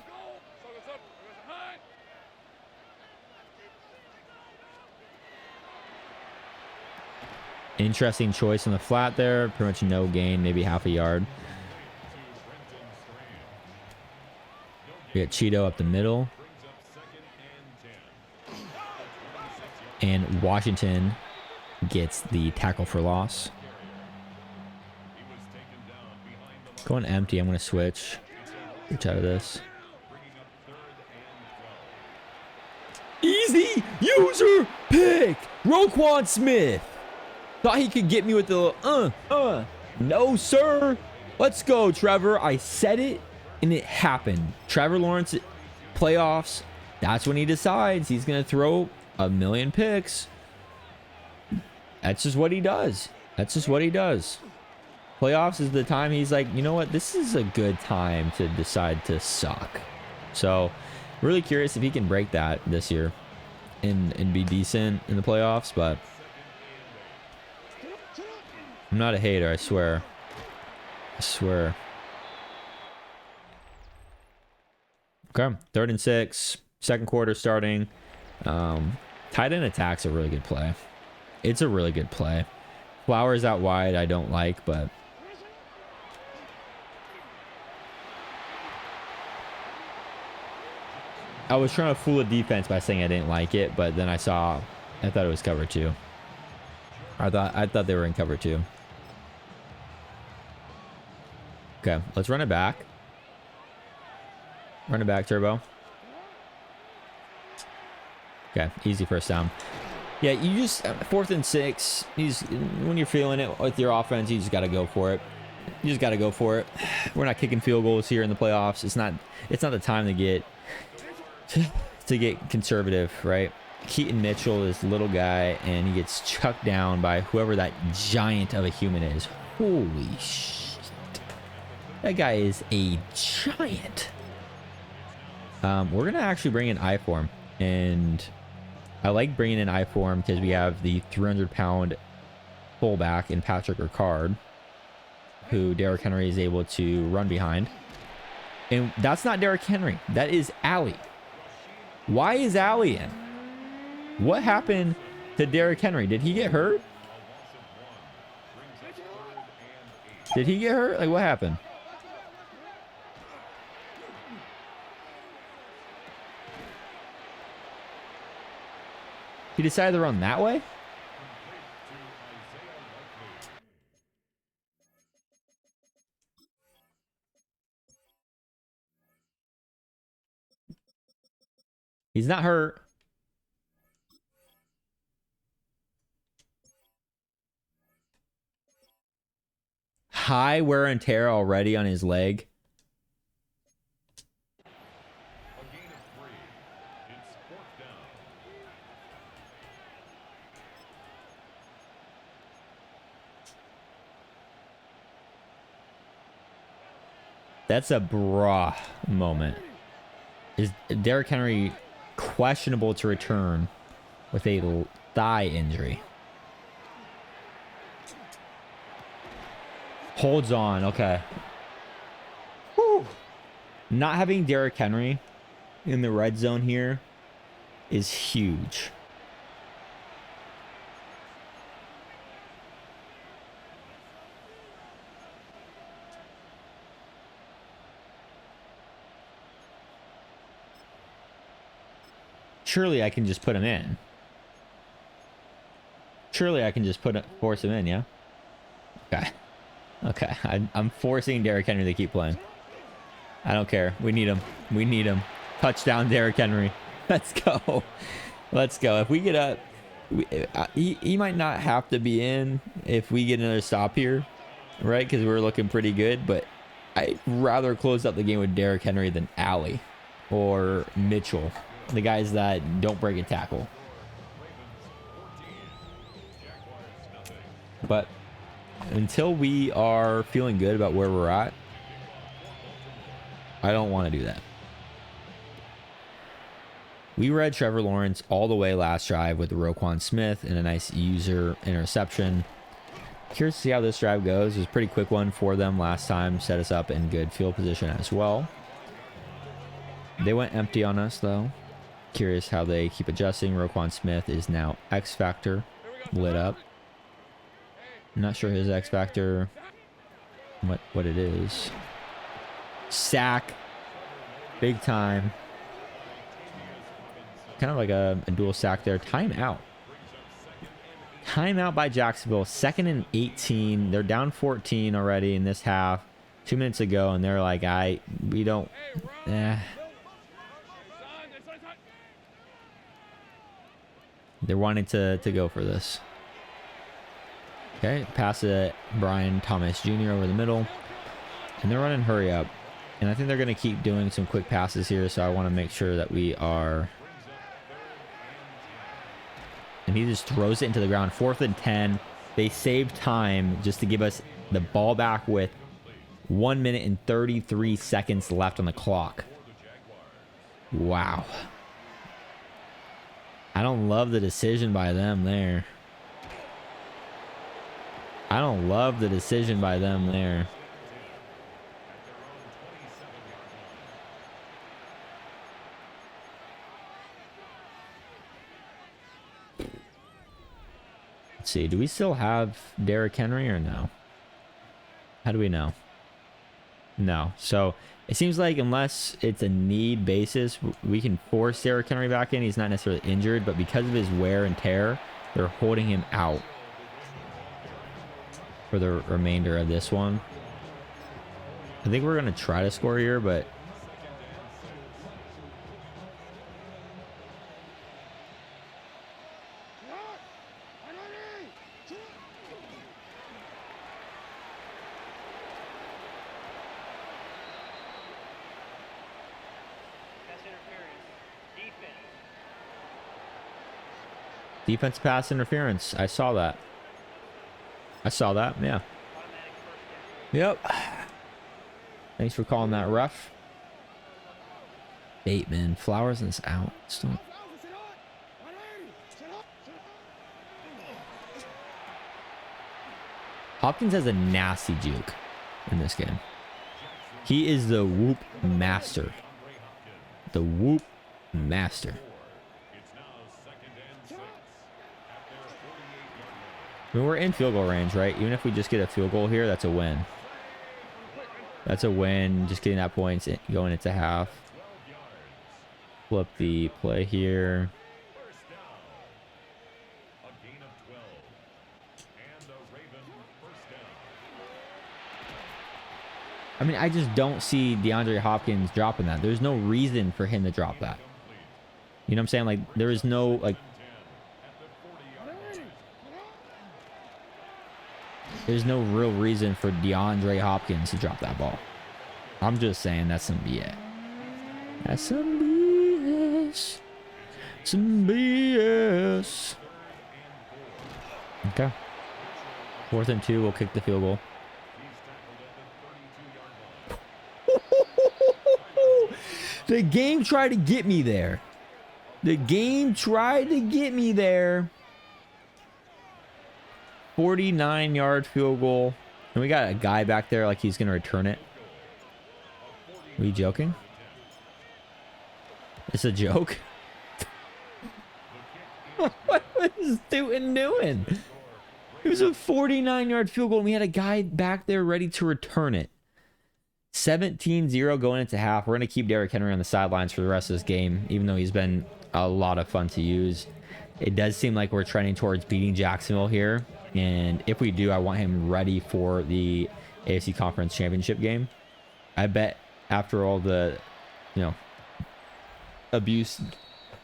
A: Interesting choice on the flat there. Pretty much no gain, maybe half a yard. We got Cheeto up the middle. And Washington gets the tackle for loss. Going empty, I'm going to switch. Switch out of this. Easy user pick. Roquan Smith. Thought he could get me with the No, sir. Let's go, Trevor. I said it, and it happened. Trevor Lawrence, playoffs. That's when he decides he's going to throw a million picks. That's just what he does. That's just what he does. Playoffs is the time he's like, you know what? This is a good time to decide to suck. So, really curious if he can break that this year and be decent in the playoffs, but I'm not a hater, I swear. I swear. Okay, 3rd and 6. Second quarter starting. Tight end attack's a really good play. It's a really good play. Flowers out wide I don't like, but I was trying to fool the defense by saying I didn't like it, but then I thought it was cover 2. I thought they were in cover 2. Okay, let's run it back. Run it back, Turbo. Okay, easy first down. Yeah, you just 4th and 6. When you're feeling it with your offense, you just got to go for it. You just got to go for it. We're not kicking field goals here in the playoffs. It's not the time to get conservative, right? Keaton Mitchell is a little guy, and he gets chucked down by whoever that giant of a human is. Holy shit. That guy is a giant. We're going to actually bring in I for him, and I like bringing in I for him because we have the 300-pound fullback in Patrick Ricard, who Derrick Henry is able to run behind. And that's not Derrick Henry. That is Allie. Why is Allie in? What happened to Derrick Henry? Did he get hurt? Did he get hurt? Like, what happened? He decided to run that way? He's not hurt. High wear and tear already on his leg. That's a bra moment. Is Derrick Henry questionable to return with a thigh injury? Holds on. Okay. Whew. Not having Derrick Henry in the red zone here is huge. Surely I can just put him in. Surely I can just force him in, yeah? Okay. Okay. I'm forcing Derrick Henry to keep playing. I don't care. We need him. We need him. Touchdown, Derrick Henry. Let's go. Let's go. If we get up, he might not have to be in if we get another stop here, right? Because we're looking pretty good. But I'd rather close out the game with Derrick Henry than Alley or Mitchell, the guys that don't break a tackle. But until we are feeling good about where we're at, I don't want to do that. We read Trevor Lawrence all the way last drive with the Roquan Smith and a nice user interception. Curious to see how this drive goes. It was a pretty quick one for them last time. Set us up in good field position as well. They went empty on us though. Curious how they keep adjusting. Roquan Smith is now X Factor lit up. I'm not sure his X Factor, what it is. Sack. Big time. Kind of like a dual sack there. Timeout. Timeout by Jacksonville. 2nd and 18. They're down 14 already in this half. 2 minutes ago, and they're like, we don't. They're wanting to go for this. Okay, pass it Brian Thomas Jr. over the middle. And they're running hurry up. And I think they're going to keep doing some quick passes here, so I want to make sure that we are. And he just throws it into the ground. 4th and 10. They save time just to give us the ball back with 1 minute and 33 seconds left on the clock. Wow. I don't love the decision by them there. I don't love the decision by them there. Let's see. Do we still have Derrick Henry or no? How do we know? No. So it seems like unless it's a need basis, we can force Derrick Henry back in. He's not necessarily injured, but because of his wear and tear, they're holding him out for the remainder of this one. I think we're going to try to score here, but defense pass interference. I saw that. Yeah. Yep. Thanks for calling that rough. Bateman. Flowers is out. Still. Hopkins has a nasty juke in this game. He is the whoop master. The whoop master. I mean, we're in field goal range, right? Even if we just get a field goal here, that's a win. That's a win. Just getting that point going into half. Flip the play here. I mean, I just don't see DeAndre Hopkins dropping that. There's no reason for him to drop that. You know what I'm saying? Like, there is no, like, there's no real reason for DeAndre Hopkins to drop that ball. I'm just saying that's some BS. That's some BS. Some BS. Okay. 4th and 2. We'll kick the field goal. The game tried to get me there. The game tried to get me there. 49-yard field goal. And we got a guy back there like he's going to return it. Are you joking? It's a joke? What was Newton doing? It was a 49-yard field goal and we had a guy back there ready to return it. 17-0 going into half. We're going to keep Derrick Henry on the sidelines for the rest of this game, even though he's been a lot of fun to use. It does seem like we're trending towards beating Jacksonville here. And if we do, I want him ready for the AFC Conference Championship game. I bet after all the, abuse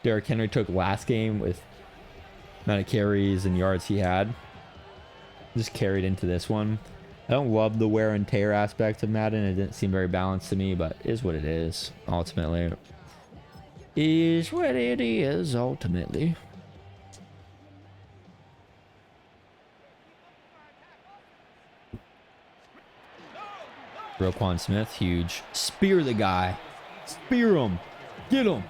A: Derrick Henry took last game with amount of carries and yards he had, just carried into this one. I don't love the wear and tear aspect of Madden. It didn't seem very balanced to me, but it is what it is. Ultimately, is what it is. Ultimately. Roquan Smith, huge. Spear the guy. Spear him. Get him.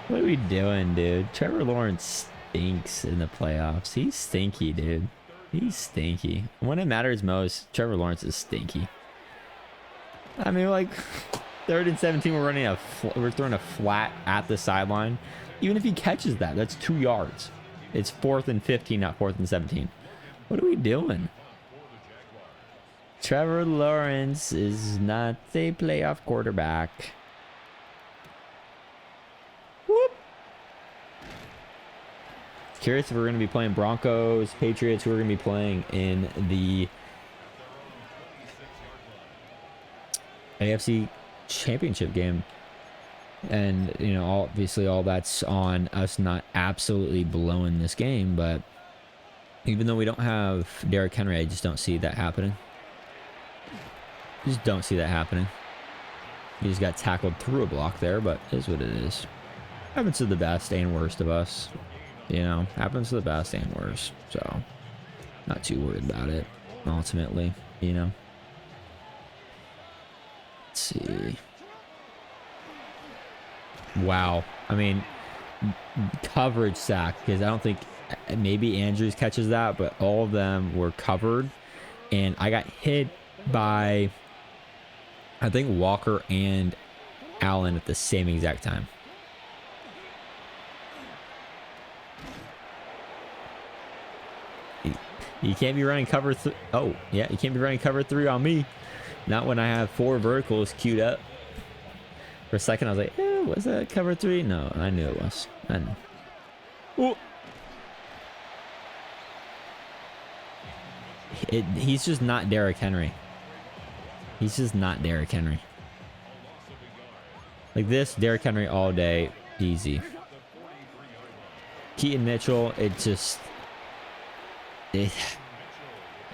A: What are we doing, dude? Trevor Lawrence stinks in the playoffs. He's stinky, dude. He's stinky. When it matters most, Trevor Lawrence is stinky. I mean, like, 3rd and 17, we're throwing a flat at the sideline. Even if he catches that, that's 2 yards. It's 4th and 15, not 4th and 17. What are we doing? Trevor Lawrence is not a playoff quarterback. Curious if we're going to be playing Broncos, Patriots, who are going to be playing in the AFC Championship game. And, obviously all that's on us not absolutely blowing this game, but even though we don't have Derrick Henry, I just don't see that happening. Just don't see that happening. He just got tackled through a block there, but it is what it is. Happens to the best and worst of us. Happens to the best and worst. So, not too worried about it, ultimately, Let's see. Wow. I mean, coverage sack, because I don't think maybe Andrews catches that, but all of them were covered. And I got hit by, I think, Walker and Allen at the same exact time. You can't be running cover 3. Oh, yeah, you can't be running cover 3 on me. Not when I have 4 verticals queued up. For a second, I was like, was that cover 3? No, I knew it was. I knew. Ooh. He's just not Derrick Henry. He's just not Derrick Henry. Like this, Derrick Henry all day, easy. Keaton Mitchell,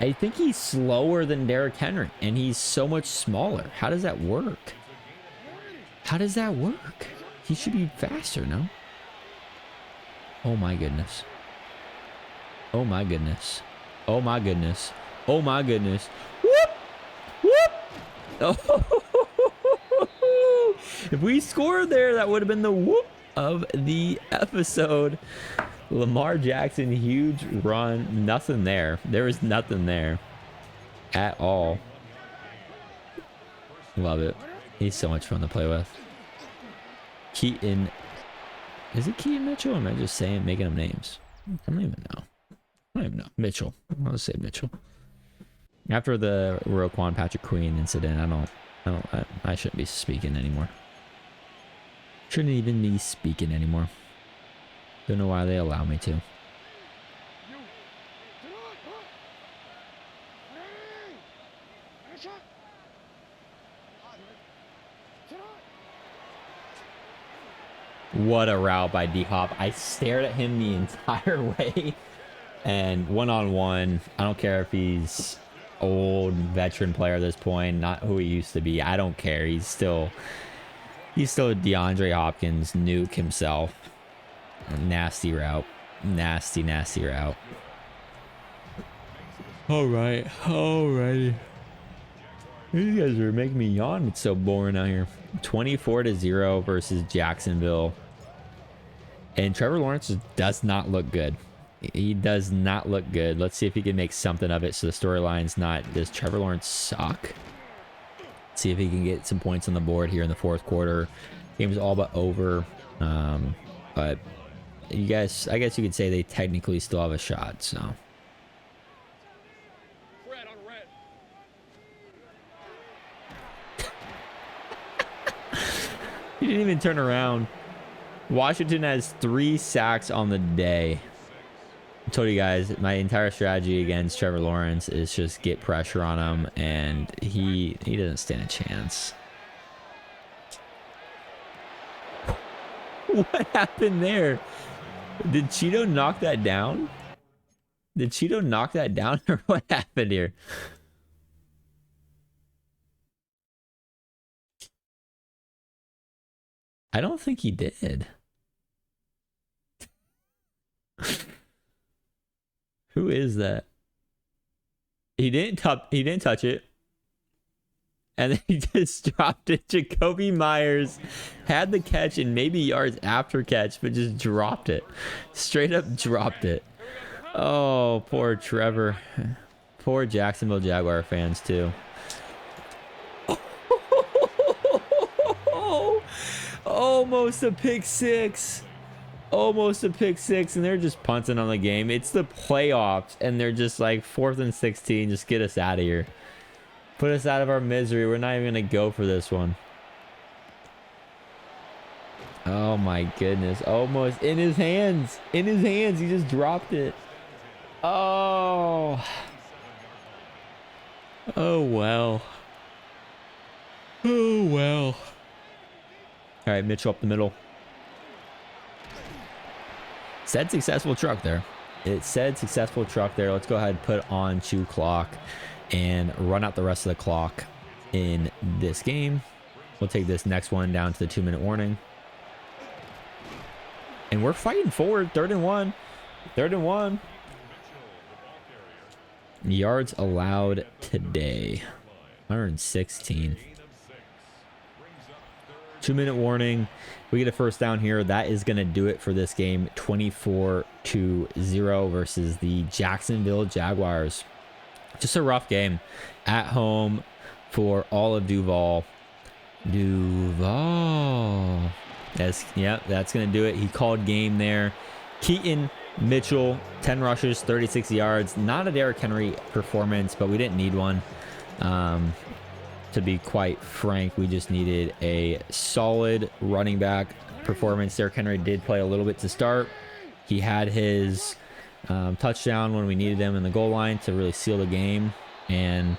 A: I think he's slower than Derrick Henry, and he's so much smaller. How does that work? How does that work? He should be faster, no? Oh my goodness. Oh my goodness. Oh my goodness. Oh my goodness. Whoop! Whoop! Oh! If we scored there, that would have been the whoop of the episode. Lamar Jackson, huge run. Nothing there. There was nothing there at all. Love it. He's so much fun to play with. Keaton. Is it Keaton Mitchell? Or am I just making up names? I don't even know. Mitchell. I'll just say Mitchell. After the Roquan Patrick Queen incident, I shouldn't be speaking anymore. Shouldn't even be speaking anymore. Don't know why they allow me to. What a route by D-Hop. I stared at him the entire way. And one-on-one, I don't care if he's old, veteran player at this point, not who he used to be. I don't care. He's still DeAndre Hopkins, nuke himself. Nasty route. Nasty route. Alrighty. You guys are making me yawn. It's so boring out here. 24-0 versus Jacksonville. And Trevor Lawrence does not look good. He does not look good. Let's see if he can make something of it so the storyline's not, does Trevor Lawrence suck? See if he can get some points on the board here in the fourth quarter. Game's all but over. But you guys, I guess you could say they technically still have a shot, so. He didn't even turn around. Washington has 3 sacks on the day. I told you guys, my entire strategy against Trevor Lawrence is just get pressure on him, and he doesn't stand a chance. What happened there? Did Cheeto knock that down? Did Cheeto knock that down, or what happened here? I don't think he did. Who is that? He didn't touch it. And then he just dropped it. Jacoby Myers had the catch and maybe yards after catch, but just dropped it. Straight up dropped it. Oh, poor Trevor. Poor Jacksonville Jaguar fans too. Almost a pick six. Almost a pick six, and they're just punting on the game. It's the playoffs, and they're just like 4th and 16. Just get us out of here. Put us out of our misery. We're not even going to go for this one. Oh, my goodness. Almost in his hands. In his hands. He just dropped it. Oh. Oh, well. Oh, well. All right, Mitchell up the middle. Said successful truck there. It said successful truck there. Let's go ahead and put on 2 clock and run out the rest of the clock in this game. We'll take this next one down to the 2-minute warning. And we're fighting forward. 3rd and 1. 3rd and 1. Yards allowed today. 116. 2-minute warning. We get a first down here. That is going to do it for this game. 24-0 versus the Jacksonville Jaguars. Just a rough game at home for all of Duval. That's going to do it. He called game there. Keaton Mitchell, 10 rushes, 36 yards. Not a Derrick Henry performance, but we didn't need one. To be quite frank, we just needed a solid running back performance. Derrick Henry did play a little bit to start. He had his touchdown when we needed him in the goal line to really seal the game. And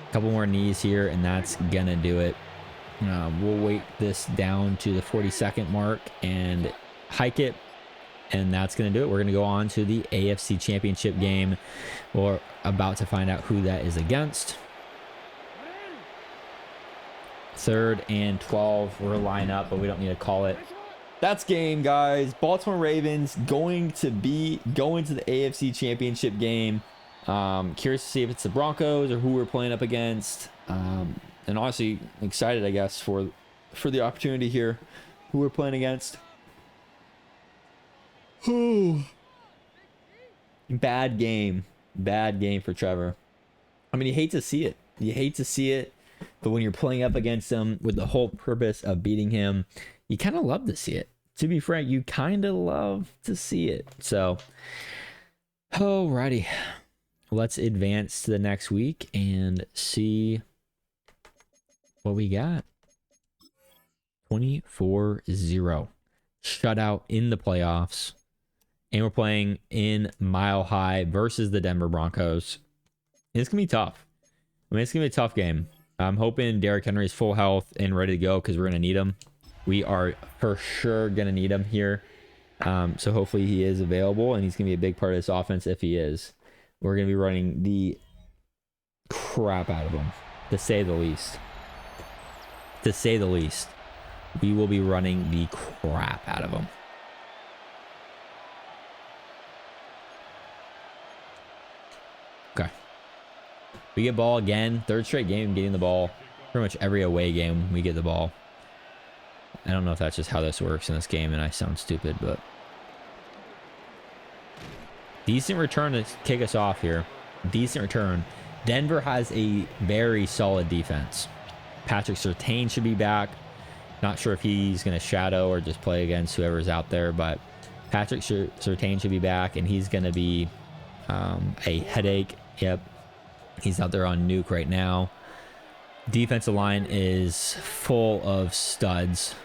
A: a couple more knees here, and that's going to do it. We'll wait this down to the 40-second mark and hike it. And that's going to do it. We're going to go on to the AFC Championship game. We're about to find out who that is against. 3rd and 12. We're line up, but we don't need to call it. That's game, guys. Baltimore Ravens going to the AFC Championship game. Curious to see if it's the Broncos or who we're playing up against. And honestly, excited, I guess, for the opportunity here. Who we're playing against. Bad game for Trevor. I mean, you hate to see it. But when you're playing up against him with the whole purpose of beating him, you kind of love to see it. To be frank, you kind of love to see it. So, alrighty. Let's advance to the next week and see what we got. 24-0. Shutout in the playoffs. And we're playing in Mile High versus the Denver Broncos. It's going to be tough. I mean, it's going to be a tough game. I'm hoping Derrick Henry is full health and ready to go because we're going to need him. We are for sure going to need him here. So hopefully he is available, and he's going to be a big part of this offense if he is. We're going to be running the crap out of him, to say the least. We will be running the crap out of him. Okay. We get ball again. Third straight game getting the ball. Pretty much every away game we get the ball. I don't know if that's just how this works in this game, and I sound stupid, but decent return to kick us off here. Decent return. Denver has a very solid defense. Patrick Surtain should be back. Not sure if he's going to shadow or just play against whoever's out there, but Patrick Surtain should be back, and he's going to be a headache. Yep. He's out there on nuke right now. Defensive line is full of studs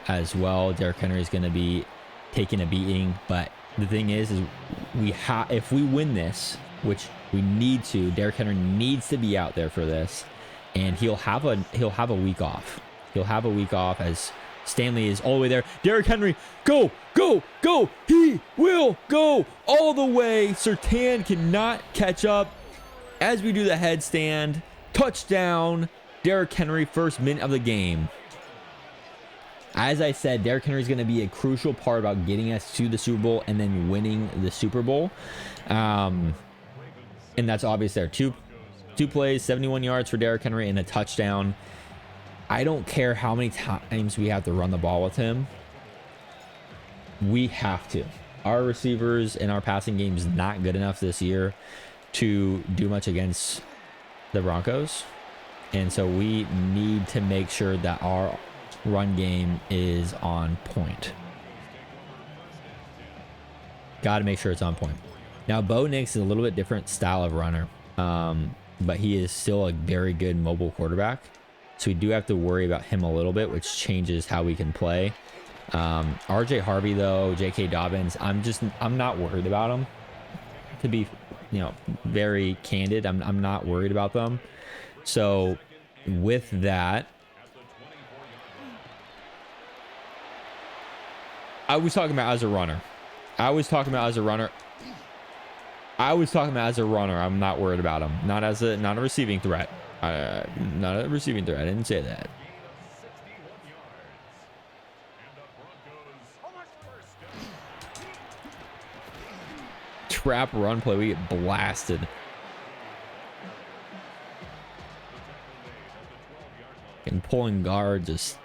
A: as well. Derrick Henry is going to be taking a beating, but the thing is if we win this, which we need to, Derrick Henry needs to be out there for this, and he'll have a week off. He'll have a week off as Stanley is all the way there. Derrick Henry, go, go, go. He will go all the way. Surtain cannot catch up as we do the headstand. Touchdown. Derrick Henry, first minute of the game. As I said, Derrick Henry is going to be a crucial part about getting us to the Super Bowl and then winning the Super Bowl. And that's obvious there. Two plays, 71 yards for Derrick Henry and a touchdown. I don't care how many times we have to run the ball with him. We have to. Our receivers and our passing game is not good enough this year to do much against the Broncos. And so we need to make sure that our run game is on point. Got to make sure it's on point. Now, Bo Nix is a little bit different style of runner, but he is still a very good mobile quarterback. So we do have to worry about him a little bit, which changes how we can play. RJ Harvey, though, J.K. Dobbins, I'm not worried about them. To be, very candid, I'm not worried about them. So with that, I was talking about as a runner. I'm not worried about him. Not a receiving threat. Not a receiving threat. I didn't say that. Trap run play. We get blasted. And pulling guard just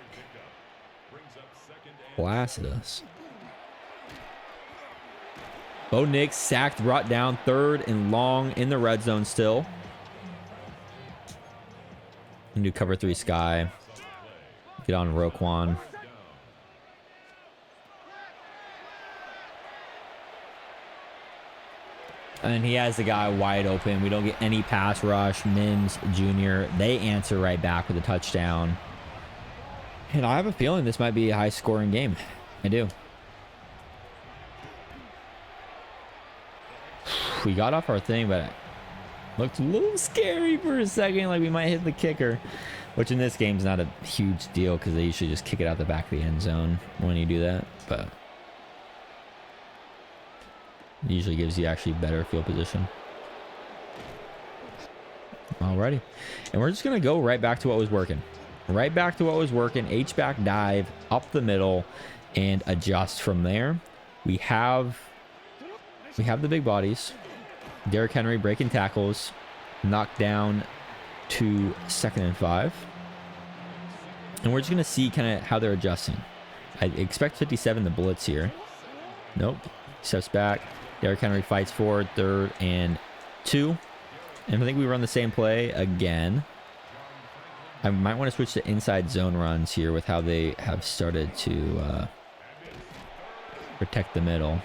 A: blasted us. Bo Nix sacked, brought down, 3rd and long in the red zone still. And do cover 3 sky. Get on Roquan. And he has the guy wide open. We don't get any pass rush. Mims Jr., they answer right back with a touchdown. And I have a feeling this might be a high-scoring game. I do. We got off our thing, but it looked a little scary for a second, like we might hit the kicker, which in this game is not a huge deal because they usually just kick it out the back of the end zone when you do that, but it usually gives you actually better field position. Alrighty, and we're just gonna go right back to what was working. H-back dive up the middle and adjust from there. We have the big bodies. Derrick Henry breaking tackles, knocked down to 2nd and 5. And we're just going to see kind of how they're adjusting. I expect 57 to blitz here. Nope. Steps back. Derrick Henry fights forward, 3rd and 2. And I think we run the same play again. I might want to switch to inside zone runs here with how they have started to protect the middle.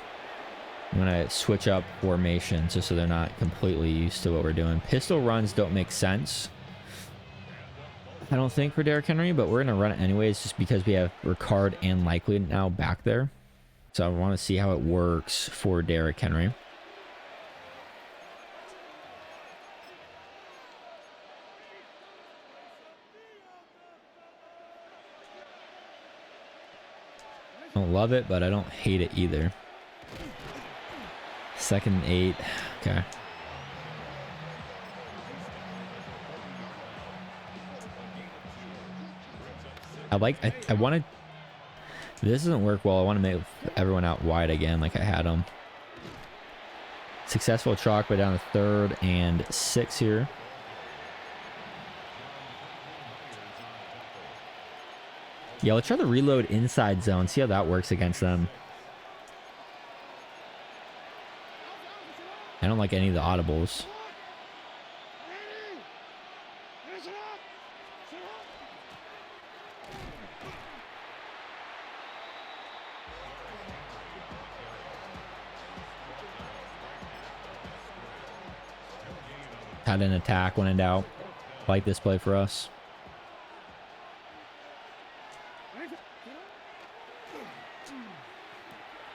A: I'm going to switch up formations just so they're not completely used to what we're doing. Pistol runs don't make sense, I don't think, for Derrick Henry, but we're going to run it anyways just because we have Ricard and Likely now back there. So I want to see how it works for Derrick Henry. I don't love it, but I don't hate it either. 2nd and 8. Okay. I want to... This doesn't work well. I want to make everyone out wide again like I had them. Successful chalk, but down to 3rd and 6 here. Yeah, let's try the reload inside zone. See how that works against them. I don't like any of the audibles. Had an attack when in doubt. Like this play for us.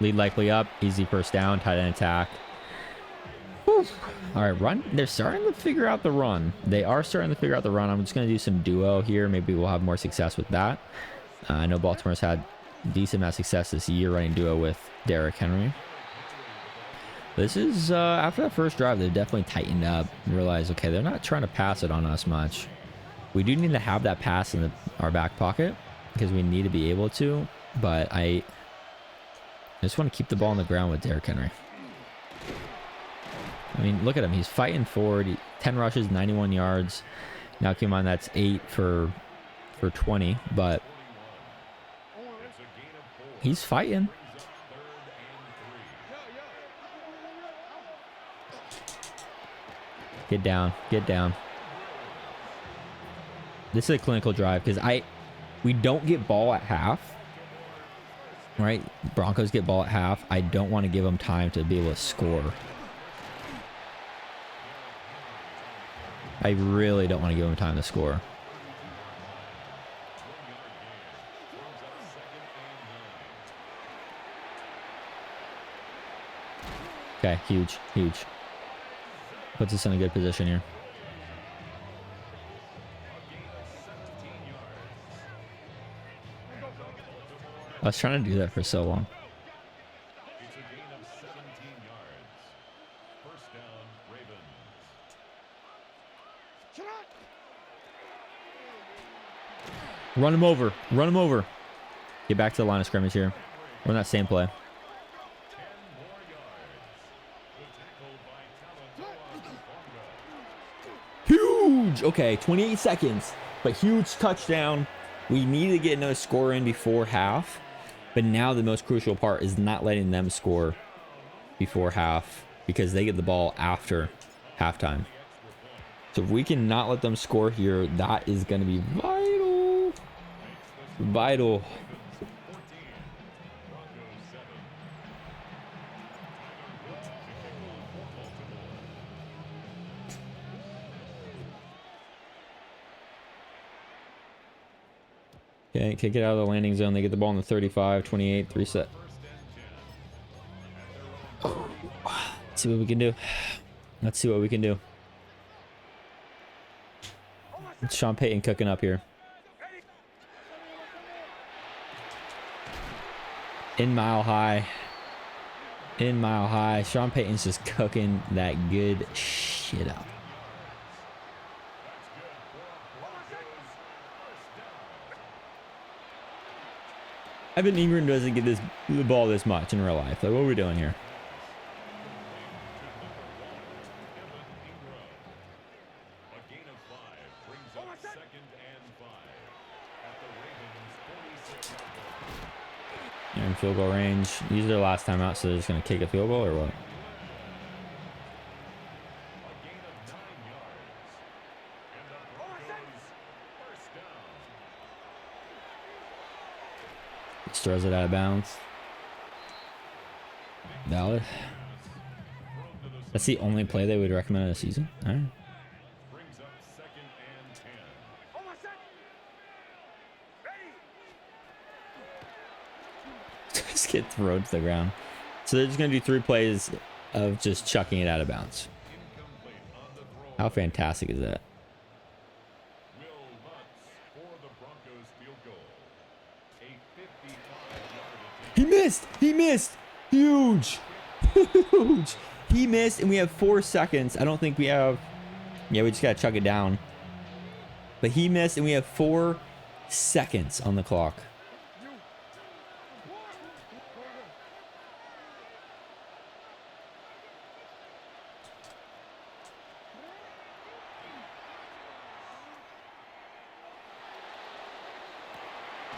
A: Lead likely up. Easy first down. Tight end attack. Whew. All right, run. They're starting to figure out the run. They are starting to figure out the run. I'm just going to do some duo here. Maybe we'll have more success with that. I know Baltimore's had decent amount of success this year running duo with Derrick Henry. This is, after that first drive, they've definitely tightened up and realized, okay, they're not trying to pass it on us much. We do need to have that pass in our back pocket because we need to be able to, but I just want to keep the ball on the ground with Derrick Henry. I mean, look at him. He's fighting forward. 10 rushes, 91 yards. Now, keep in mind, that's 8 for 20, but he's fighting. Get down. Get down. This is a clinical drive because we don't get ball at half. Right? Broncos get ball at half. I don't want to give them time to be able to score. I really don't want to give them time to score. Okay, huge, huge. Puts us in a good position here. I was trying to do that for so long.
B: It's a gain of 17 yards. First down, Ravens.
A: Run him over. Run him over. Get back to the line of scrimmage here. We're in that same play.
B: 10 more yards. The tackle by Talanoa.
A: Huge. Okay, 28 seconds. But huge touchdown. We need to get another score in before half. But now the most crucial part is not letting them score before half because they get the ball after halftime. So if we can not let them score here, that is going to be vital. Vital. Okay, kick it out of the landing zone. They get the ball in the 35, 28, 3 set. Let's see what we can do. Let's see what we can do. It's Sean Payton cooking up here. In Mile High. In Mile High. Sean Payton's just cooking that good shit up. Evan Ingram doesn't get the ball this much in real life. Like, what are we doing here?
B: A gain of 5 brings up 2nd and 5 at the Ravens 46-yard line.
A: You're in field goal range. These are their last time out, so they're just going to kick a field goal or what?
B: A gain of 9 yards. And the Broncos first down.
A: Just throws it out of bounds. Valid. That's the only play they would recommend in a season. All right.
B: Brings up 2nd and 10.
A: Just get thrown to the ground. So they're just going to do 3 plays of just chucking it out of bounds.
B: Incomplete on the throw.
A: How fantastic is that?
B: Will Lutz for the Broncos field goal. A 55-yard attempt.
A: He missed. He missed. Huge. Huge. He missed, and we have 4 seconds. I don't think we have... Yeah, we just got to chuck it down. But he missed, and we have 4 seconds on the clock.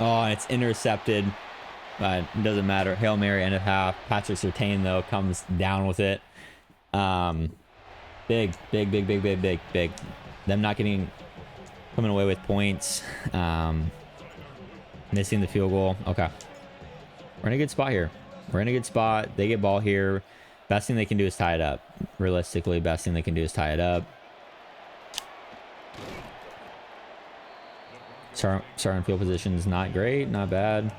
A: Oh, and it's intercepted, but it doesn't matter. Hail Mary, end of half. Patrick Surtain, though, comes down with it. Big. Them not coming away with points. Missing the field goal. Okay. We're in a good spot here. We're in a good spot. They get ball here. Best thing they can do is tie it up. Realistically, best thing they can do is tie it up. Starting field position is not great, not bad.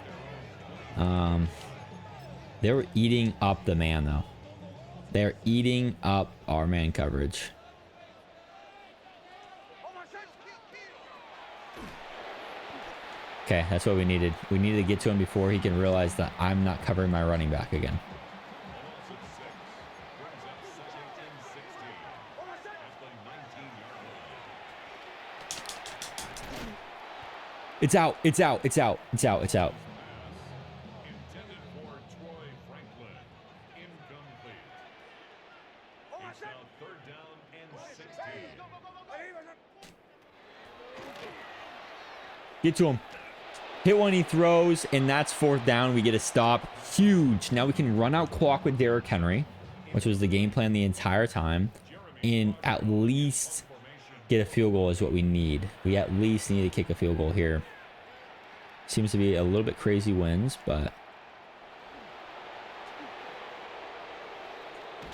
A: They were eating up the man, though. They're eating up our man coverage. Okay, that's what we needed. We needed to get to him before he can realize that I'm not covering my running back again. It's out. It's out. It's out. It's out. It's out.
B: Intended for Troy Franklin. Incomplete. It's now third down and 16.
A: Get to him. Hit when he throws, and that's fourth down. We get a stop. Huge. Now we can run out clock with Derrick Henry, which was the game plan the entire time, and at least get a field goal is what we need. We at least need to kick a field goal here. Seems to be a little bit crazy wins, but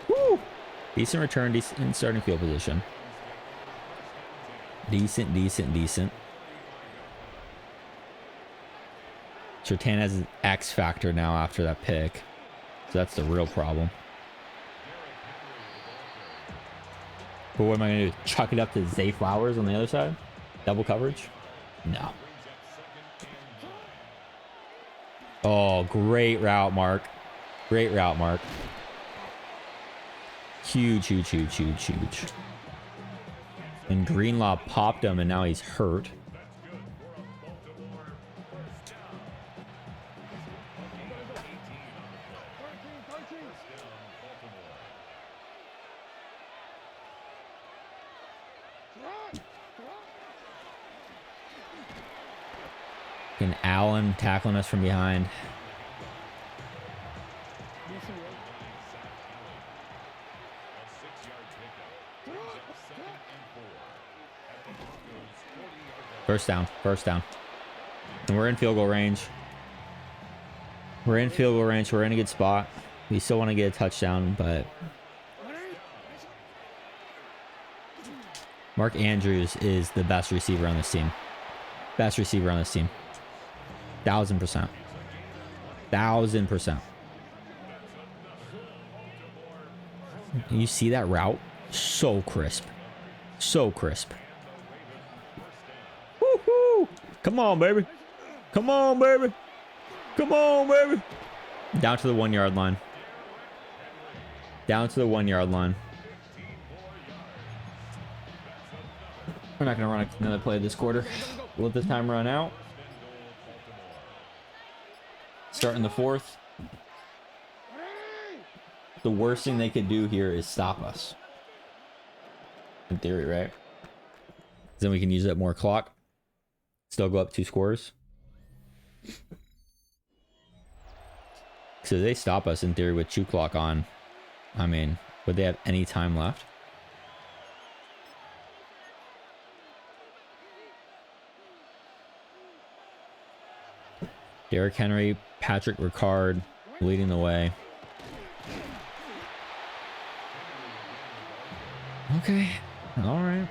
A: woo! Decent return, decent starting field position. Decent. Surtain has an X factor now after that pick, so that's the real problem. But what am I going to do? Chuck it up to Zay Flowers on the other side? Double coverage? No. Oh, great route, Mark. Great route, Mark. Huge. And Greenlaw popped him, and now he's hurt. And Allen tackling us from behind. First down. And we're in field goal range. We're in a good spot. We still want to get a touchdown, but Mark Andrews is the best receiver on this team. 1000%. You see that route? So crisp. Woohoo! Come on, baby. Down to the 1 yard line. We're not going to run another play this quarter. We'll let this time run out. Starting the fourth. The worst thing they could do here is stop us. In theory, right? Then we can use up more clock. Still go up 2 scores. So they stop us in theory with 2 clock on. I mean, would they have any time left? Derrick Henry, Patrick Ricard leading the way. Okay. All right.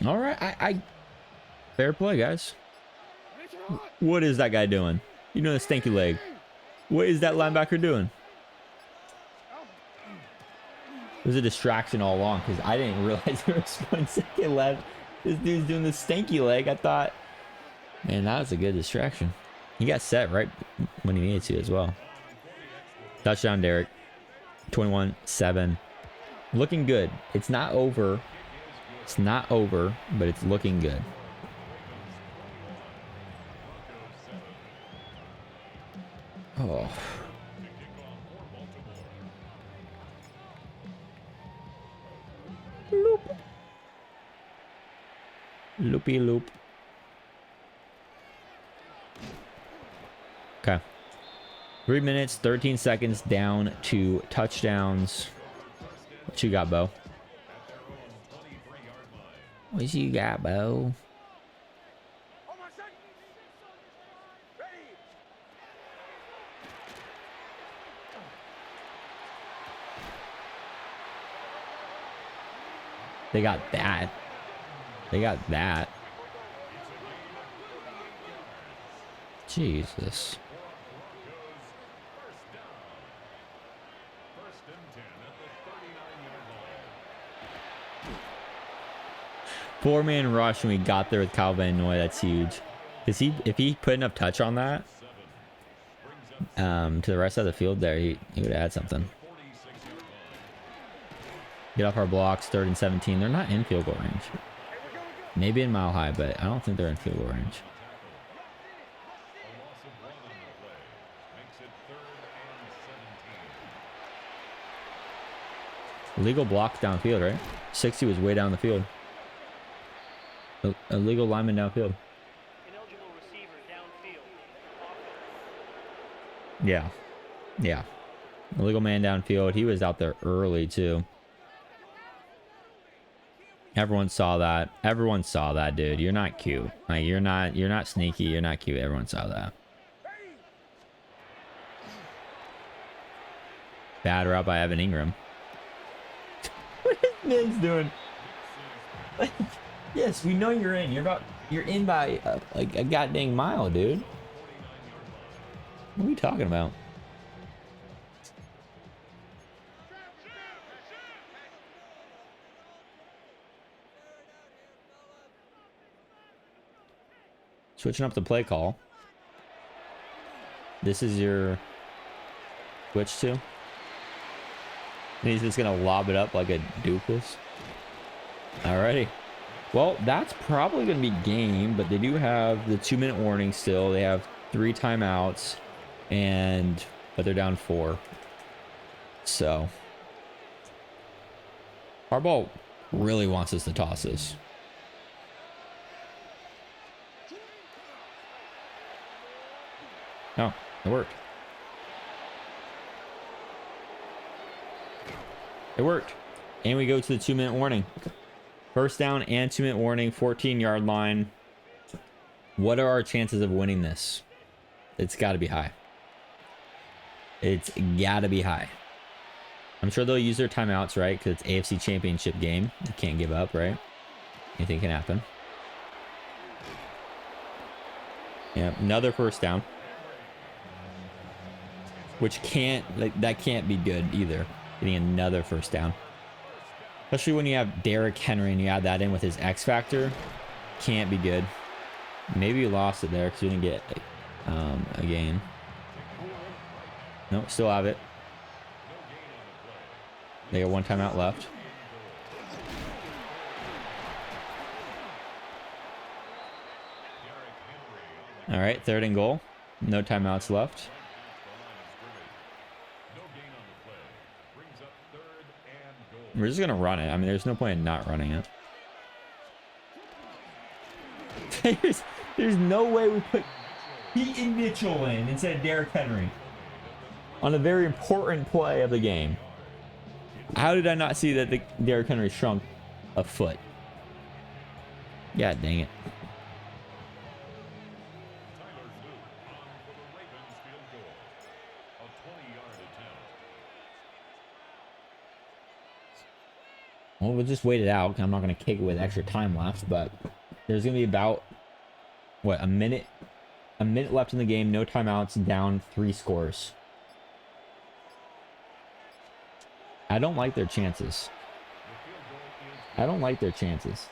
A: All right. I fair play, guys. What is that guy doing? You know the stinky leg. What is that linebacker doing? It was a distraction all along because I didn't realize there was 1 second left. This dude's doing the stanky leg. I thought, man, that was a good distraction. He got set right when he needed to as well. Touchdown, Derrick. 21-7. Looking good. It's not over. But it's looking good. Oh. Loop. Loopy loop. Okay. 3 minutes, 13 seconds down to touchdowns. What you got, Bo? What you got, Bo? They got that. They got that. Jesus. Four-man rush when we got there with Kyle Van Noy. That's huge. Cause if he put enough touch on that, to the rest of the field there, he would add something. Get off our blocks. 3rd and 17. They're not in field goal range. Maybe in Mile High, but I don't think they're in field goal range. Illegal block downfield, right? 60 was way down the field. Illegal lineman downfield.
C: Ineligible receiver downfield.
A: Yeah. Yeah. Illegal man downfield. He was out there early too. Everyone saw that. Everyone saw that, dude. You're not cute. Like you're not sneaky. You're not cute. Everyone saw that. Bad route by Evan Ingram. What is Miz doing? Yes, we know you're in. You're in by like a goddamn mile, dude. What are we talking about? Switching up the play call. This is your switch to. And he's just gonna lob it up like a doofus. Alrighty. Well, that's probably gonna be game, but they do have the 2-minute warning still. They have 3 timeouts, but they're down 4. So Harbaugh really wants us to toss this. Oh, it worked. It worked. And we go to the 2-minute warning. First down and 2-minute warning, 14-yard line. What are our chances of winning this? It's got to be high. It's got to be high. I'm sure they'll use their timeouts, right? Because it's AFC Championship game. You can't give up, right? Anything can happen. Yeah, another first down. Which that can't be good either. Getting another first down. Especially when you have Derrick Henry and you add that in with his X factor. Can't be good. Maybe you lost it there because you didn't get a gain. Nope, still have it. They got 1 timeout left. All right, 3rd and goal. No timeouts left. We're just gonna run it. I mean, there's no point in not running it. there's no way we put Keaton Mitchell in instead of Derrick Henry on a very important play of the game. How did I not see that the Derrick Henry shrunk a foot? God dang it. Well, we'll just wait it out. I'm not going to kick it with extra time left, but there's going to be about, what, a minute left in the game. No timeouts, down 3 scores. I don't like their chances. I don't like their chances.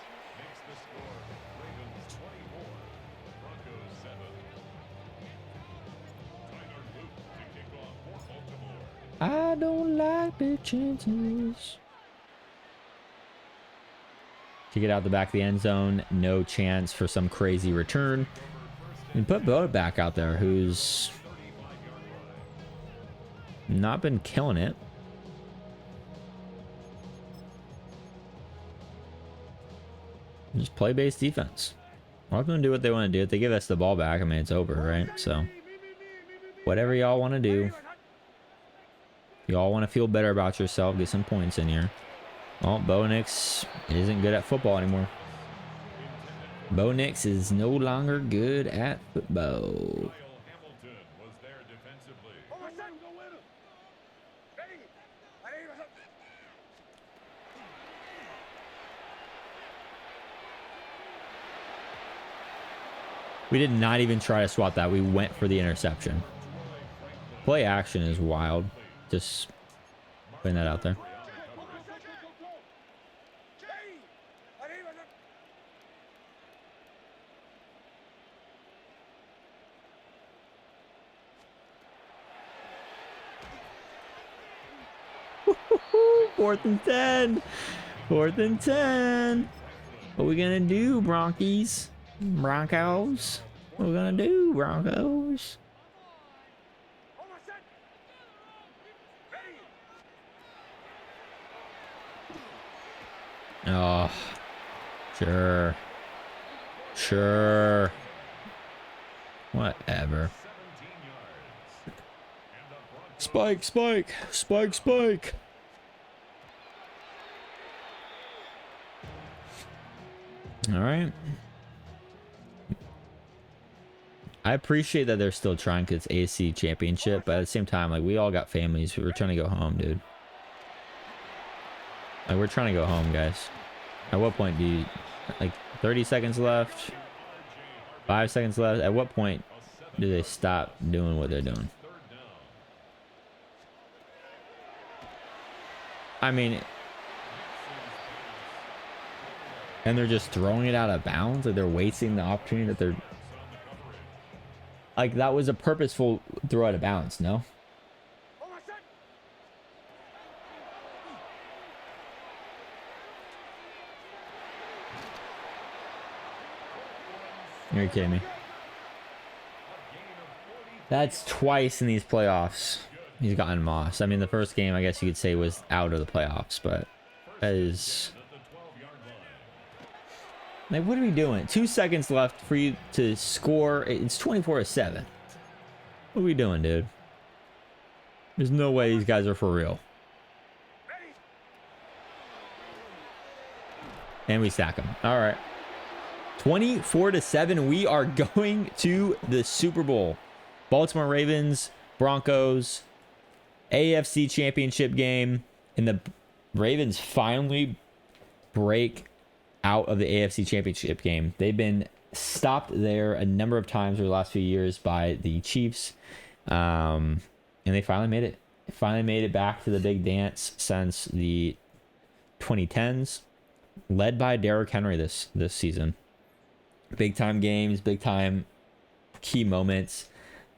A: I don't like their chances. To get out the back of the end zone, no chance for some crazy return. And put Bo back out there, who's not been killing it. Just play base defense. Let them do what they want to do. If they give us the ball back, I mean, it's over, right? So, whatever y'all want to do. Y'all want to feel better about yourself, get some points in here. Oh, Bo Nix isn't good at football anymore. Bo Nix is no longer good at football.
B: Kyle Hamilton was there defensively.
A: We did not even try to swat that. We went for the interception. Play action is wild. Just putting that out there. Fourth and 10. Fourth and 10. What we gonna do, Bronchies? Broncos? What we gonna do, Broncos? Oh, sure. Sure. Whatever. Spike, spike, spike, spike. All right. I appreciate that they're still trying because it's AFC Championship, but at the same time, like, we all got families. We're trying to go home, dude. Like, we're trying to go home, guys. At what point do you, like, 30 seconds left? 5 seconds left? At what point do they stop doing what they're doing? I mean, and they're just throwing it out of bounds. Like, they're wasting the opportunity that they're, like, that was a purposeful throw out of bounds, no? You're kidding me. That's twice in these playoffs he's gotten Moss. I mean, the first game, I guess you could say, was out of the playoffs, but that is... Like, what are we doing? 2 seconds left for you to score. It's 24-7. What are we doing, dude? There's no way these guys are for real. And we sack them. All right. 24-7. We are going to the Super Bowl. Baltimore Ravens, Broncos, AFC Championship game. And the Ravens finally break out of the AFC Championship game. They've been stopped there a number of times over the last few years by the Chiefs. And they finally made it. Finally made it back to the big dance since the 2010s. Led by Derrick Henry this season. Big time games, big time key moments.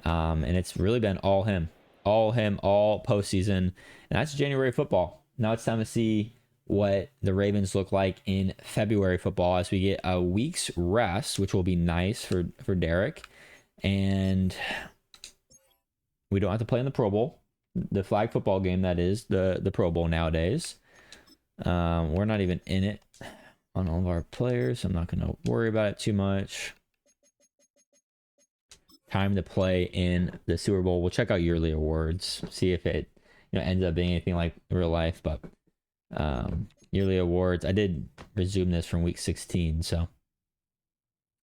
A: And it's really been all him. All him, all postseason. And that's January football. Now it's time to see what the Ravens look like in February football as we get a week's rest, which will be nice for Derek. And we don't have to play in the Pro Bowl, the flag football game, that is the Pro Bowl nowadays. We're not even in it on all of our players, so I'm not going to worry about it too much. Time to play in the Super Bowl. We'll check out yearly awards, see if it ends up being anything like real life, but yearly awards, I did resume this from week 16. So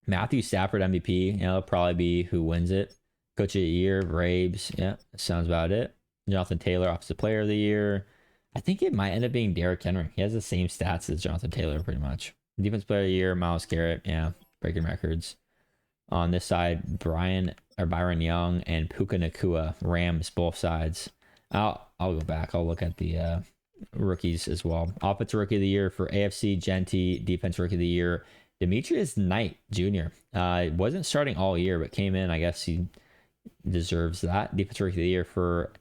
A: Matthew Stafford MVP, it'll probably be who wins it. Coach of the year, Braves, yeah, sounds about it. Jonathan Taylor, offensive player of the year. I think it might end up being Derrick Henry. He has the same stats as Jonathan Taylor pretty much. Defense player of the year, Myles Garrett, yeah, breaking records. On this side, Byron Young and Puka Nacua, Rams, both sides. I'll go back. I'll look at the rookies as well. Offensive rookie of the year for AFC, Genty. Defense rookie of the year, Demetrius Knight Jr. Wasn't starting all year, but came in. I guess he deserves that. Defense rookie of the year for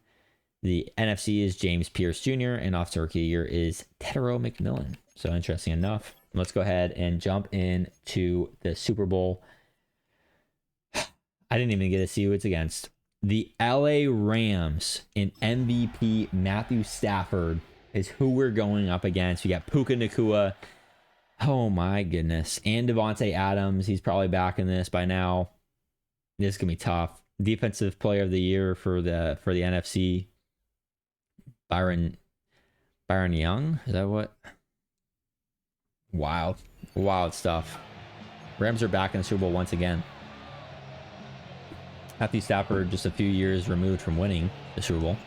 A: the NFC is James Pierce Jr. and offensive rookie of the year is Tedero McMillan. So interesting enough. Let's go ahead and jump into the Super Bowl. I didn't even get to see who it's against. The LA Rams and MVP Matthew Stafford is who we're going up against. We got Puka Nacua. Oh my goodness. And Devontae Adams. He's probably back in this by now. This is gonna be tough. Defensive player of the year for the NFC. Byron Young. Is that what? Wild stuff. Rams are back in the Super Bowl once again. Matthew Stafford just a few years removed from winning the Super Bowl.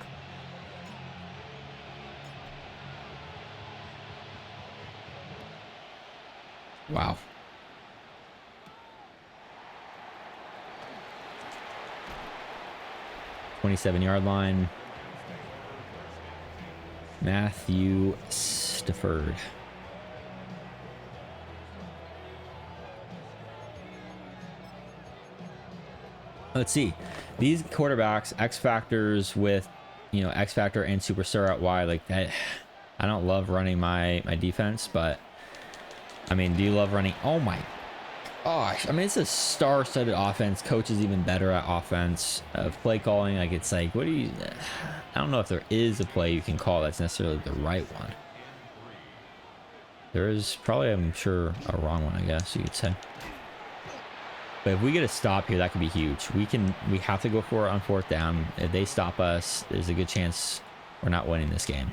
A: Wow. $27-yard line. Matthew Stafford. Let's see. These quarterbacks, X Factors with, X Factor and Superstar out wide, like that. I don't love running my defense, but I mean, do you love running? Oh my gosh. I mean, it's a star-studded offense. Coach is even better at offense of play calling. Like, it's like, what do you, I don't know if there is a play you can call that's necessarily the right one. There is probably, I'm sure, a wrong one, I guess you could say. But if we get a stop here, that could be huge. We have to go for it on 4th down. If they stop us, there's a good chance we're not winning this game.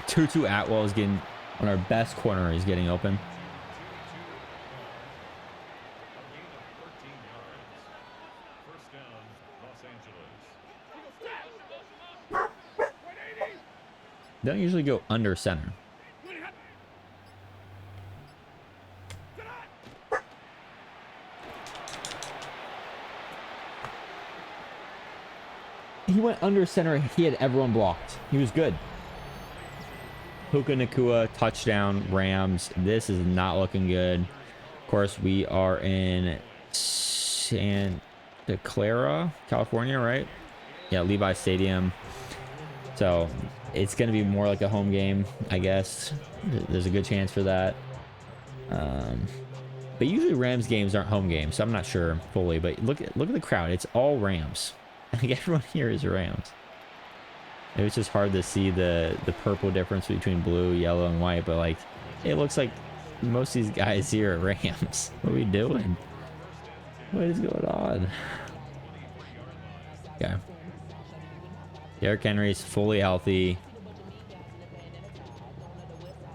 A: Tutu Atwell is getting on our best corner. He's getting open. Don't usually go under center. He went under center. He had everyone blocked. He was good. Puka Nacua, touchdown, Rams. This is not looking good. Of course, we are in Santa Clara, California, right? Yeah, Levi Stadium. So it's going to be more like a home game, I guess. There's a good chance for that. But usually Rams games aren't home games, so I'm not sure fully. But look at the crowd. It's all Rams. Like, everyone here is Rams. It was just hard to see the purple difference between blue, yellow, and white. But, like, it looks like most of these guys here are Rams. What are we doing? What is going on? Okay. Derrick Henry's fully healthy.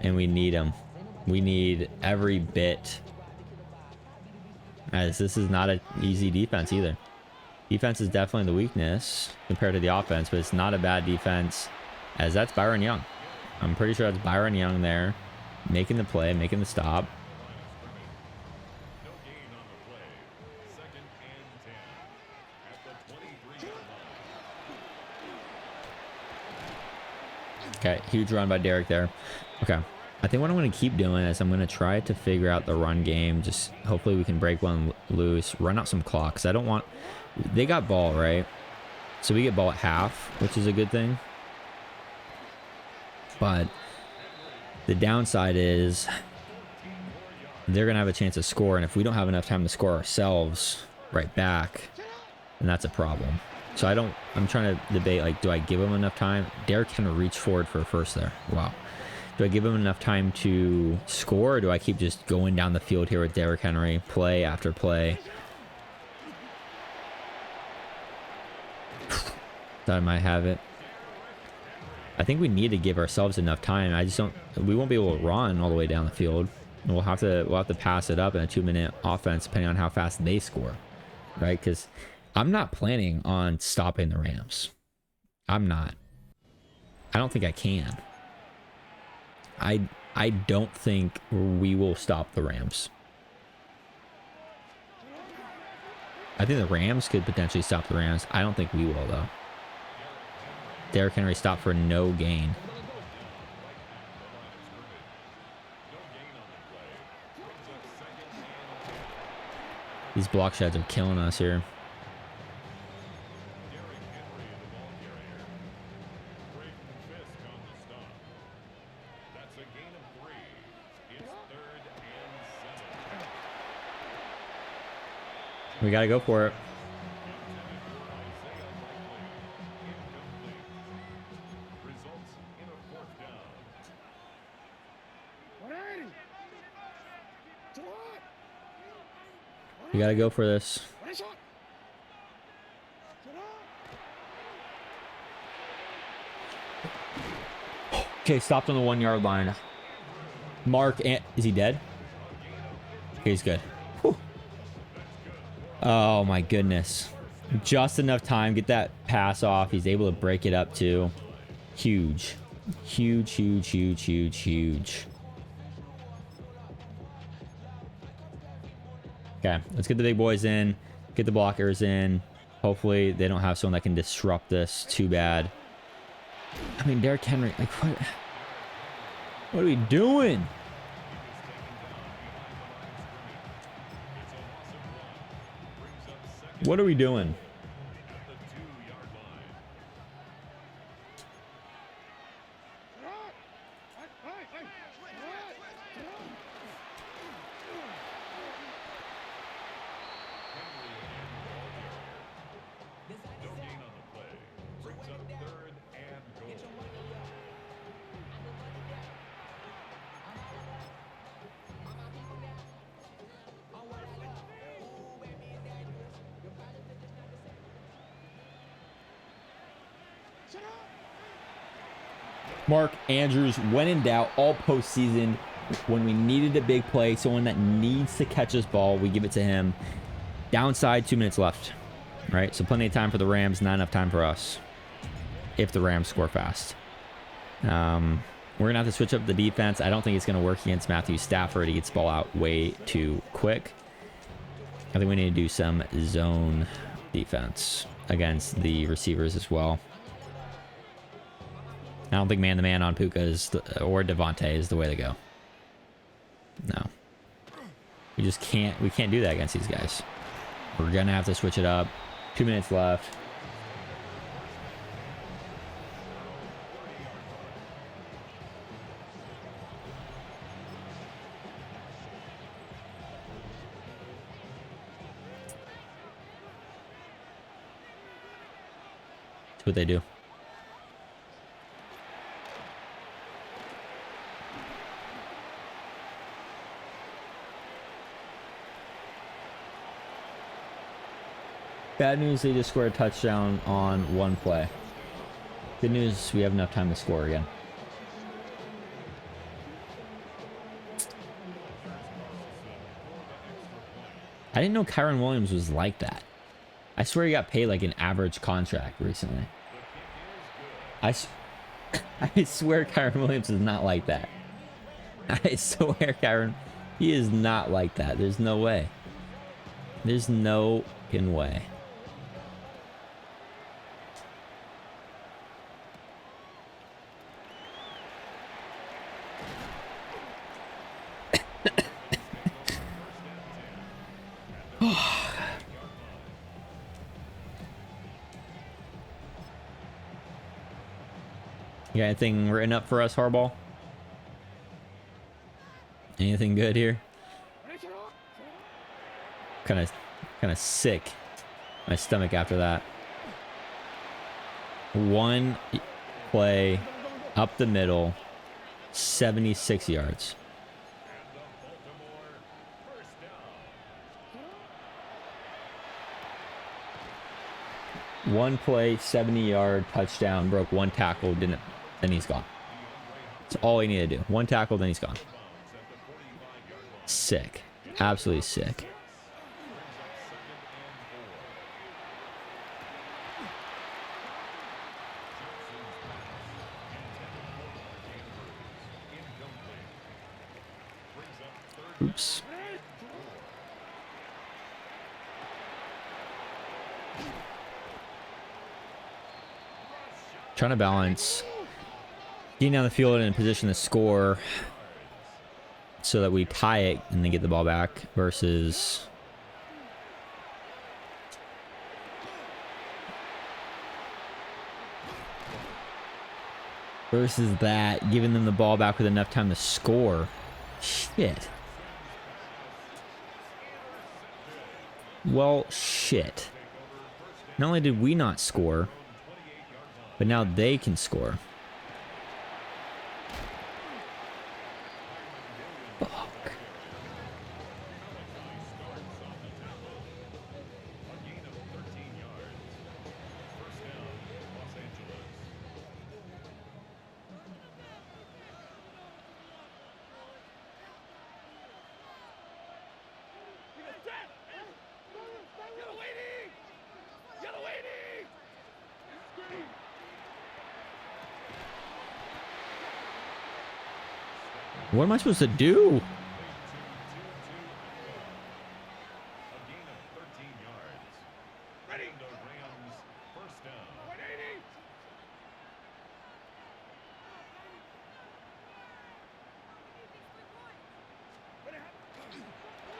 A: And we need him. We need every bit. As this is not an easy defense either. Defense is definitely the weakness compared to the offense, but it's not a bad defense, as that's Byron Young. I'm pretty sure that's Byron Young there, making the play, making the stop. Okay, huge run by Derrick there. Okay, I think what I'm going to keep doing is I'm going to try to figure out the run game. Just hopefully we can break one loose, run out some clock, because I don't want... They got ball, right? So we get ball at half, which is a good thing. But the downside is they're going to have a chance to score, and if we don't have enough time to score ourselves right back, then that's a problem. So I'm trying to debate, like, do I give him enough time? Derrick kind of reach forward for a first there. Wow. Do I give him enough time to score, or do I keep just going down the field here with Derrick Henry, play after play? Thought I might have it. I think we need to give ourselves enough time. We won't be able to run all the way down the field. We'll have to pass it up in a 2-minute offense, depending on how fast they score, right? Because I'm not planning on stopping the Rams. I'm not. I don't think I can. I don't think we will stop the Rams. I think the Rams could potentially stop the Rams. I don't think we will, though. Derrick Henry stopped for no gain. These block sheds are killing us here.
B: That's a gain of 3. It's 3rd and 7.
A: We got to go for it.
B: Isaiah Likely, incomplete. Results in a 4th down.
A: We got to go for this. Okay, stopped on the 1 yard line. Mark, is he dead? Okay, he's good. Whew. Oh my goodness. Just enough time. Get that pass off. He's able to break it up too. Huge. Huge, huge, huge, huge, huge. Okay, let's get the big boys in. Get the blockers in. Hopefully they don't have someone that can disrupt this too bad. I mean, Derrick Henry, like what? What are we doing? What are we doing?
B: At the 2-yard line. No gain on the play. Brings up 3rd and goal.
A: Mark Andrews, when in doubt, all postseason, when we needed a big play, someone that needs to catch this ball, we give it to him. Downside, 2 minutes left. Right, so plenty of time for the Rams, not enough time for us. If the Rams score fast. We're going to have to switch up the defense. I don't think it's going to work against Matthew Stafford. He gets the ball out way too quick. I think we need to do some zone defense against the receivers as well. I don't think man-to-man on Puka or Devontae is the way to go. No. We just can't. We can't do that against these guys. We're going to have to switch it up. 2 minutes left. That's what they do. Bad news, they just scored a touchdown on 1 play. Good news, we have enough time to score again. I didn't know Kyron Williams was like that. I swear he got paid like an average contract recently. I swear Kyron Williams is not like that. I swear Kyron, he is not like that. There's no way. There's no fucking way. You got anything written up for us, Harbaugh? Anything good here? Kind of sick. My stomach after that. 1 play up the middle, 76 yards. One play, 70-yard touchdown, broke 1 tackle, didn't, then he's gone. That's all he needed to do. 1 tackle, then he's gone. Sick. Absolutely sick. Oops. Trying to balance getting down the field and in position to score so that we tie it and then get the ball back versus versus that, giving them the ball back with enough time to score. Shit. Well, shit. Not only did we not score, but now they can score. Fuck. What am I supposed to do?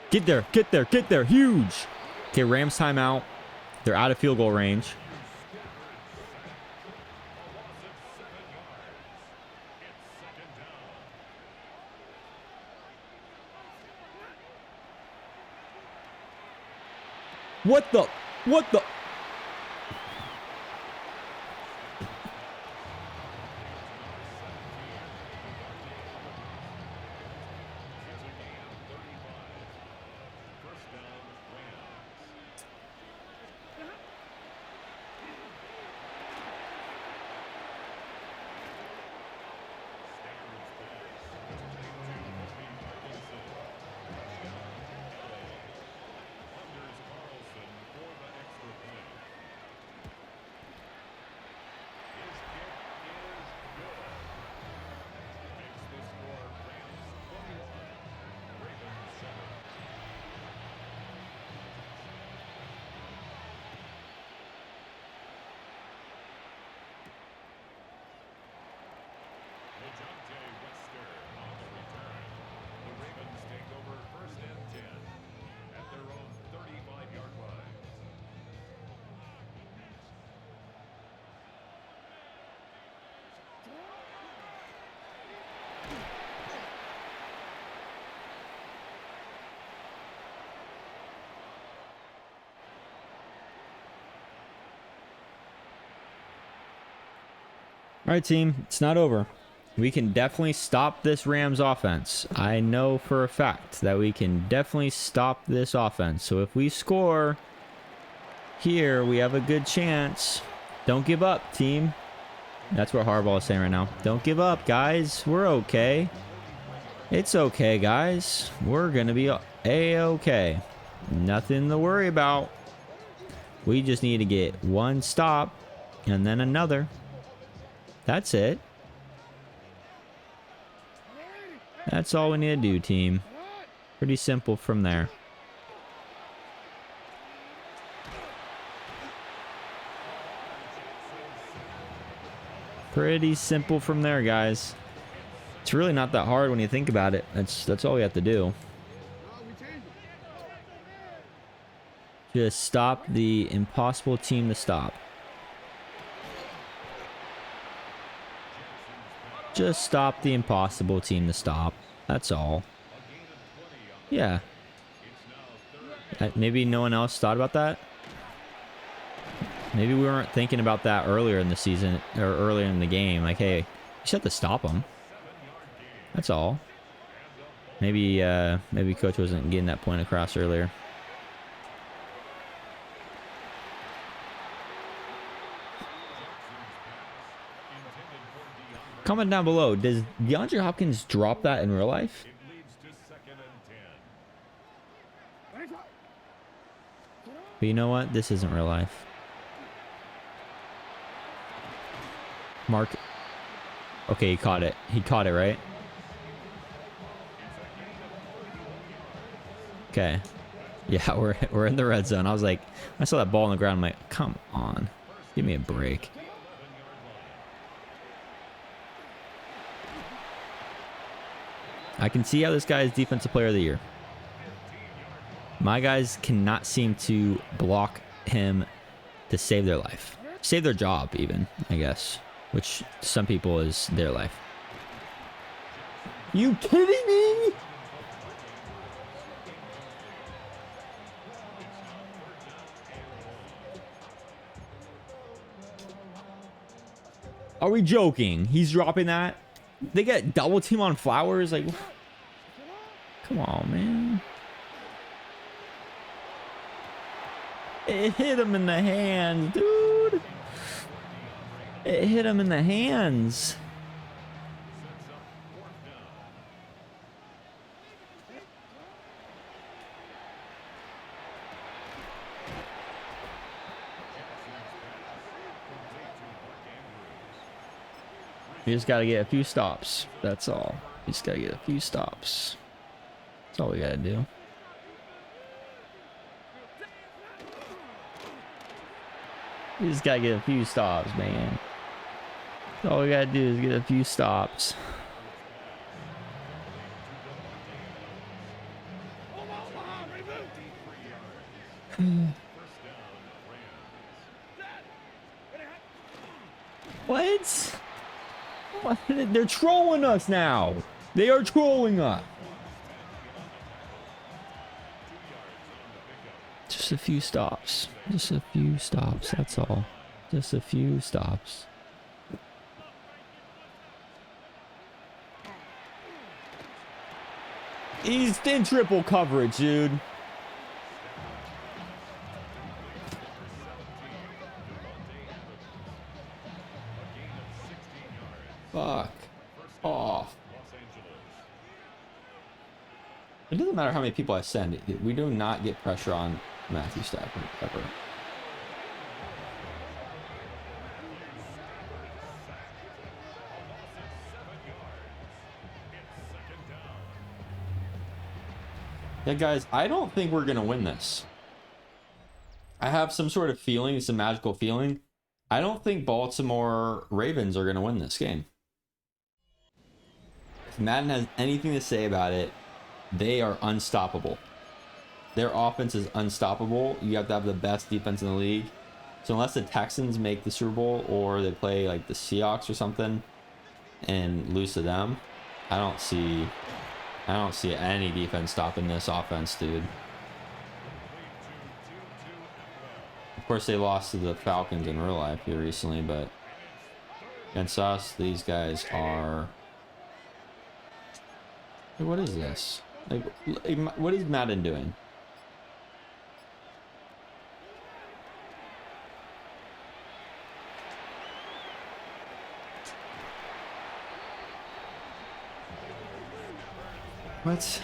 A: Get there, get there, get there. Huge. Okay, Rams timeout. They're out of field goal range. What the? What the? All right, team, it's not over. We can definitely stop this Rams offense. I know for a fact that we can definitely stop this offense. So if we score here, we have a good chance. Don't give up, team. That's what Harbaugh is saying right now. Don't give up, guys. We're okay. It's okay, guys. We're going to be A-okay. Nothing to worry about. We just need to get one stop and then another. That's it. That's all we need to do, team. Pretty simple from there. Pretty simple from there, guys. It's really not that hard when you think about it. That's all we have to do. Just stop the impossible team to stop. Just stop the impossible team to stop. That's all. Yeah. Maybe no one else thought about that. Maybe we weren't thinking about that earlier in the season or earlier in the game. Like, hey, you just have to stop them. That's all. Maybe coach wasn't getting that point across earlier. Comment down below. Does DeAndre Hopkins drop that in real life? But you know what? This isn't real life. Mark. Okay, he caught it. He caught it, right? Okay. Yeah, we're in the red zone. I was like, I saw that ball on the ground. I'm like, come on. Give me a break. I can see how this guy is defensive player of the year. My guys cannot seem to block him to save their life. Save their job, even, I guess. which some people is their life. You kidding me? Are we joking? He's dropping that? They get double team on Flowers? Like, come on, man. It hit him in the hands, dude. It hit him in the hands. You just got to get a few stops. That's all. You just got to get a few stops. That's all we got to do. You just got to get a few stops, man. That's all we got to do is get a few stops. What? What? They're trolling us now. They are trolling us. Just a few stops. Just a few stops. That's all. Just a few stops. He's in triple coverage, dude. Fuck off. It doesn't matter how many people I send. We do not get pressure on Matthew Stafford ever. Yeah, guys, I don't think we're going to win this. I have some sort of feeling, some magical feeling. I don't think Baltimore Ravens are going to win this game. If Madden has anything to say about it, they are unstoppable. Their offense is unstoppable. You have to have the best defense in the league. So unless the Texans make the Super Bowl or they play like the Seahawks or something and lose to them, I don't see any defense stopping this offense, dude. Of course, they lost to the Falcons in real life here recently, but against us, these guys are... Hey, what is this? Like, what is Madden doing? What?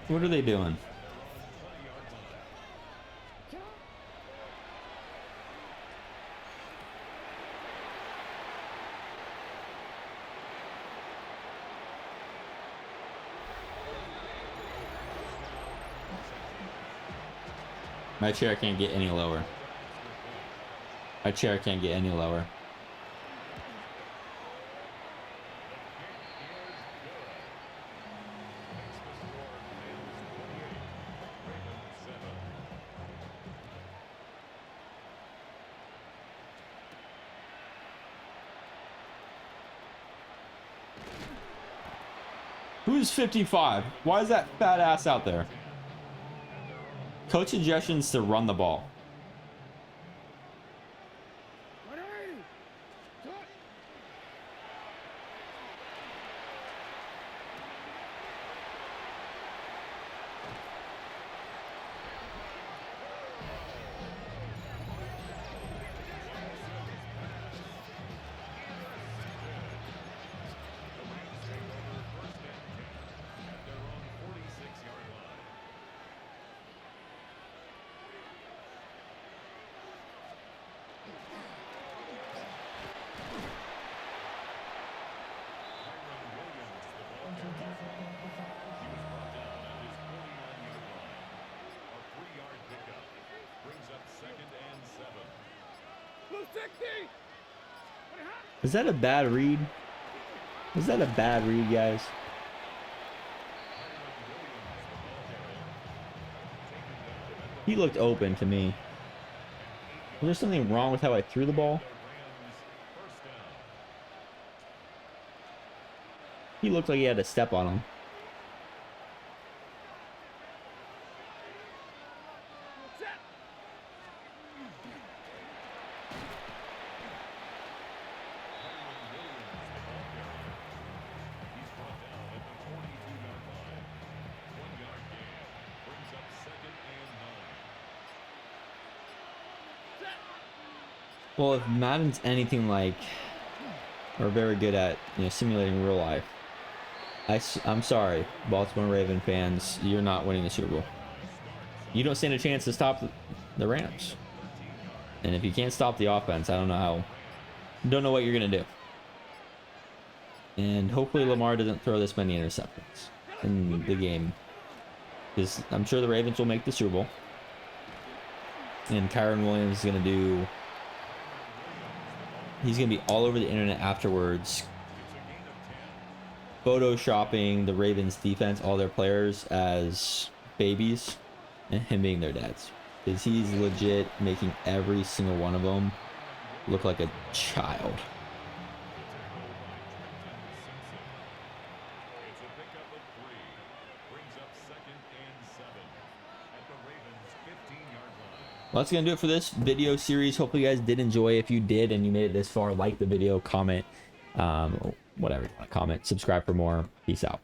A: What are they doing? My chair can't get any lower. My chair can't get any lower. Who's 55? Why is that fat ass out there? Coach suggestions to run the ball. Is that a bad read? Is that a bad read, guys? He looked open to me. Was there something wrong with how I threw the ball? He looked like he had a step on him. Well, if Madden's anything like, or very good at, simulating real life, I'm sorry, Baltimore Raven fans, you're not winning the Super Bowl. You don't stand a chance to stop the Rams. And if you can't stop the offense, I don't know what you're gonna do. And hopefully Lamar doesn't throw this many interceptions in the game, because I'm sure the Ravens will make the Super Bowl. And Kyron Williams is gonna do. He's going to be all over the internet afterwards, photoshopping the Ravens defense, all their players as babies, and him being their dads. Because he's legit making every single one of them look like a child.
B: It's a pickup of 3. Brings up 2nd and 7 at the Ravens' 15-yard line.
A: Well, that's going to do it for this video series. Hopefully you guys did enjoy. If you did and you made it this far, like the video, comment, whatever you want to comment, subscribe for more. Peace out.